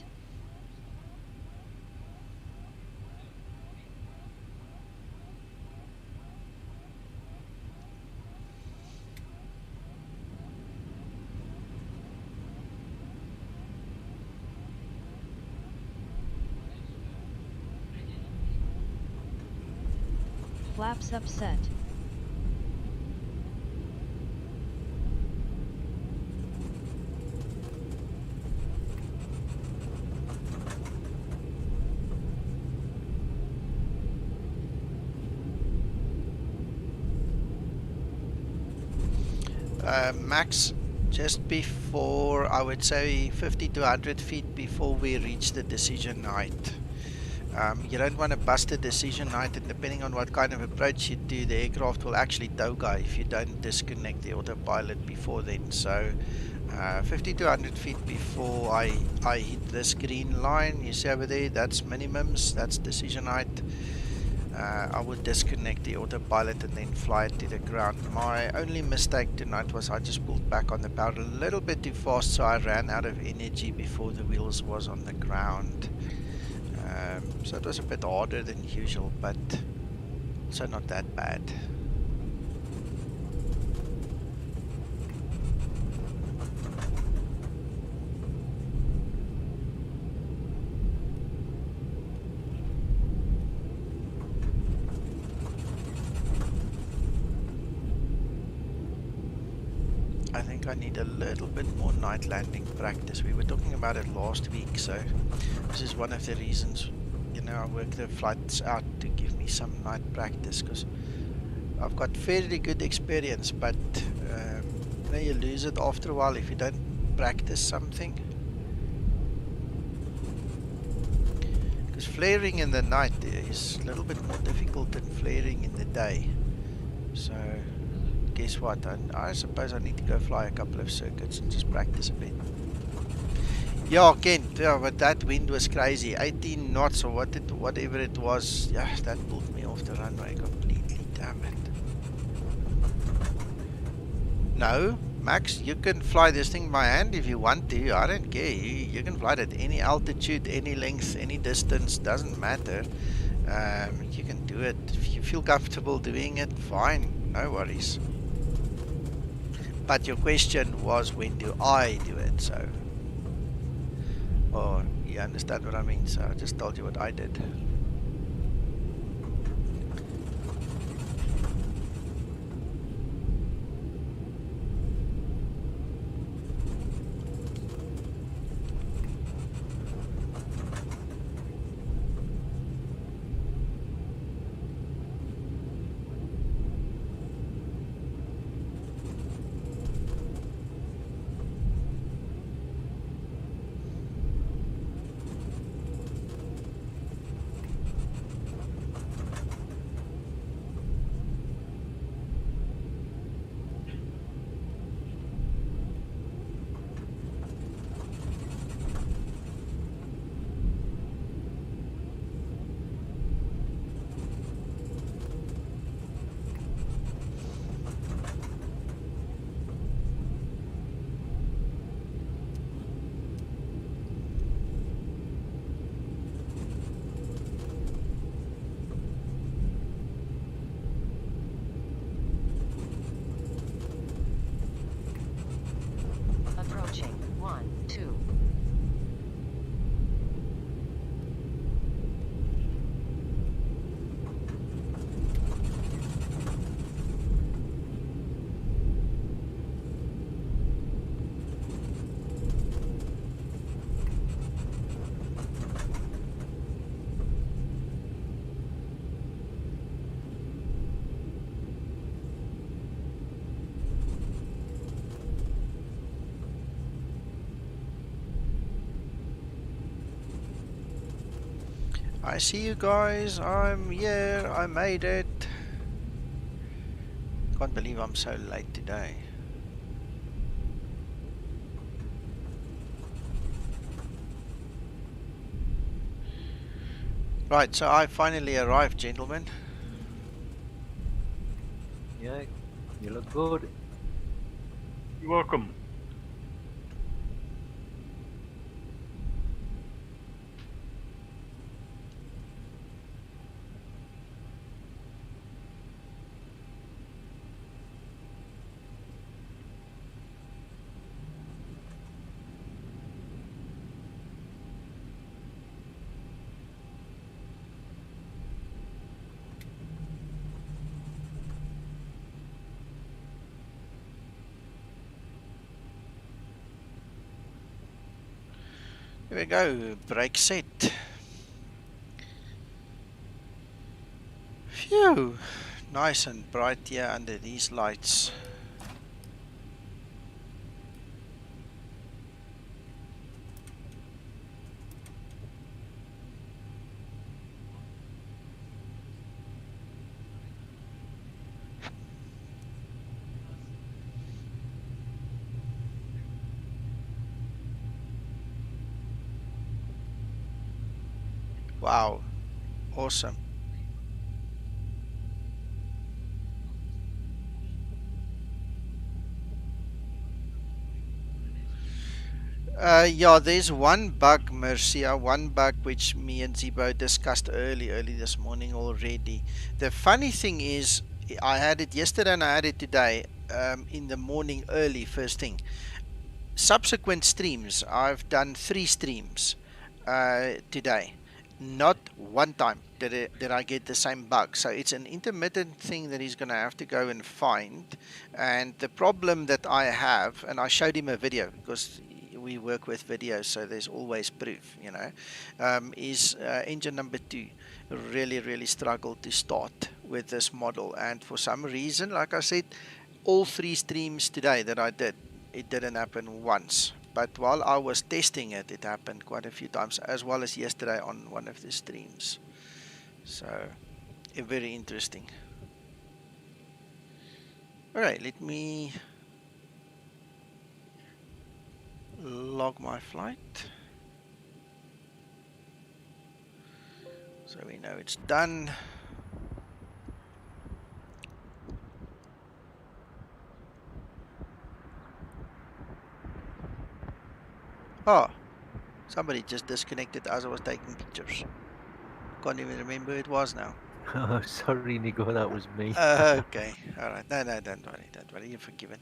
Flaps upset. Max, just before, I would say 50 to 100 feet before we reach the decision height. You don't want to bust a decision height, and depending on what kind of approach you do, the aircraft will actually toga if you don't disconnect the autopilot before then. So 50 to 100 feet before I hit this green line you see over there, that's minimums, that's decision height. I would disconnect the autopilot and then fly it to the ground. My only mistake tonight was I just pulled back on the power a little bit too fast, so I ran out of energy before the wheels was on the ground. So it was a bit harder than usual, but also not that bad. I think I need a little bit more night landing practice. We were talking about it last week, so this is one of the reasons, you know, I work the flights out to give me some night practice, because I've got fairly good experience, but you know, you lose it after a while if you don't practice something. Because flaring in the night is a little bit more difficult than flaring in the day. So guess what? I suppose I need to go fly a couple of circuits and just practice a bit. Yeah, Kent, yeah, but that wind was crazy. 18 knots or whatever it was. Yeah, that pulled me off the runway completely. Damn it. No, Max, you can fly this thing by hand if you want to. I don't care. You can fly it at any altitude, any length, any distance. Doesn't matter. You can do it. If you feel comfortable doing it, fine. No worries. But your question was, when do I do it? So, oh, you understand what I mean? So I just told you what I did. Approaching 1, 2. I see you guys. I'm here. I made it. Can't believe I'm so late today. Right, so I finally arrived, gentlemen. Yeah, you look good. You're welcome. Here we go, brake set. Phew, nice and bright here under these lights. Wow, awesome. Yeah, there's one bug, Mercia, one bug which me and Zibo discussed early this morning already. The funny thing is, I had it yesterday and I had it today, in the morning early, first thing. Subsequent streams, I've done 3 streams today. Not one time did I get the same bug. So it's an intermittent thing that he's going to have to go and find. And the problem that I have, and I showed him a video because we work with videos, so there's always proof, you know, is engine number 2 really struggled to start with this model. And for some reason, like I said, all 3 streams today that I did, it didn't happen once. But while I was testing it, it happened quite a few times, as well as yesterday on one of the streams. So, very interesting. Alright, let me log my flight. So we know it's done. Oh, somebody just disconnected as I was taking pictures. Can't even remember who it was now. Oh, sorry, Nico, that was me. Okay, alright. No, don't worry, you're forgiven.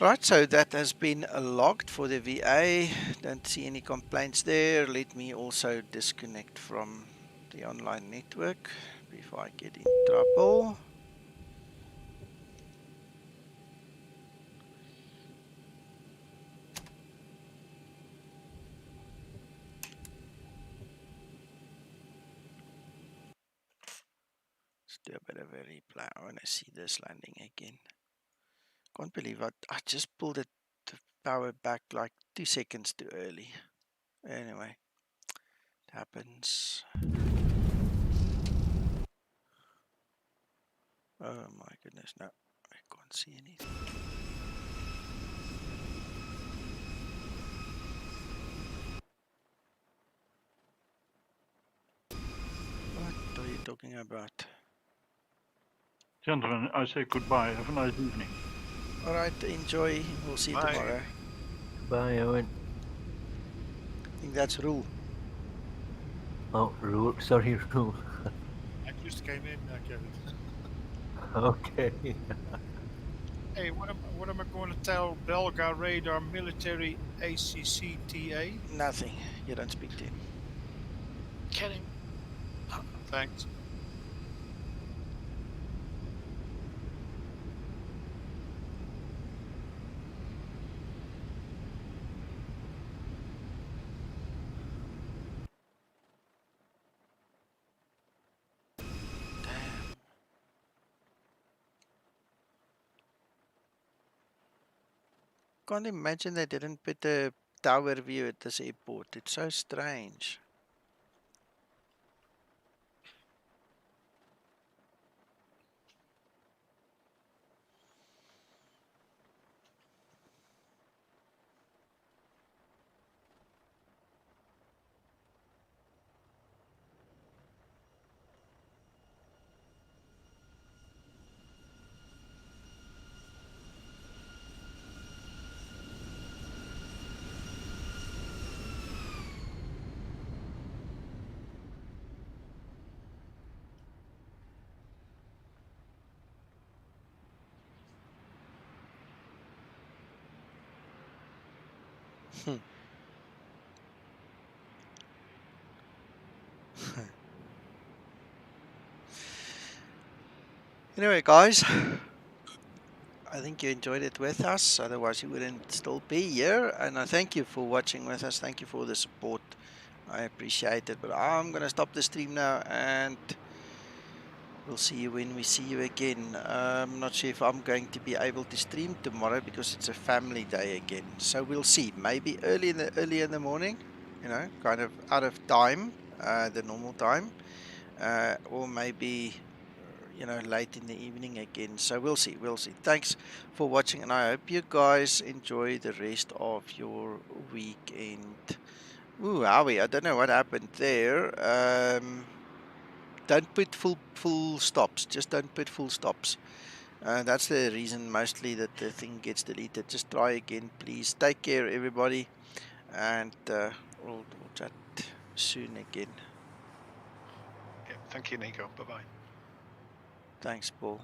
Right, so that has been logged for the VA. Don't see any complaints there. Let me also disconnect from the online network before I get in trouble. Let's do a bit of a replay. I want to see this landing again. Can't believe I just pulled the power back like 2 seconds too early. Anyway, it happens. Oh my goodness, no, I can't see anything. What are you talking about? Gentlemen, I say goodbye. Have a nice evening. Alright, enjoy. We'll see you Bye. tomorrow. Bye, Owen. I think that's Rule. Oh, Rule. Sorry, Rule. I just came in, Kevin. Okay. Hey, what am I going to tell Belga Radar Military ACCTA? Nothing. You don't speak to him. Kidding. Thanks. Can't imagine they didn't put a tower view at this airport. It's so strange. Anyway, guys, I think you enjoyed it with us. Otherwise, you wouldn't still be here. And I thank you for watching with us. Thank you for the support. I appreciate it. But I'm going to stop the stream now and we'll see you when we see you again. I'm not sure if I'm going to be able to stream tomorrow because it's a family day again. So we'll see. Maybe early in the morning, you know, kind of out of time, the normal time, or maybe, you know, late in the evening again. So we'll see. Thanks for watching, and I hope you guys enjoy the rest of your weekend. Ooh, Howie, I don't know what happened there. Don't put full stops. Just don't put full stops. That's the reason mostly that the thing gets deleted. Just try again, please. Take care, everybody, and we'll chat soon again. Yeah, thank you, Nico. Bye bye. Thanks, Paul.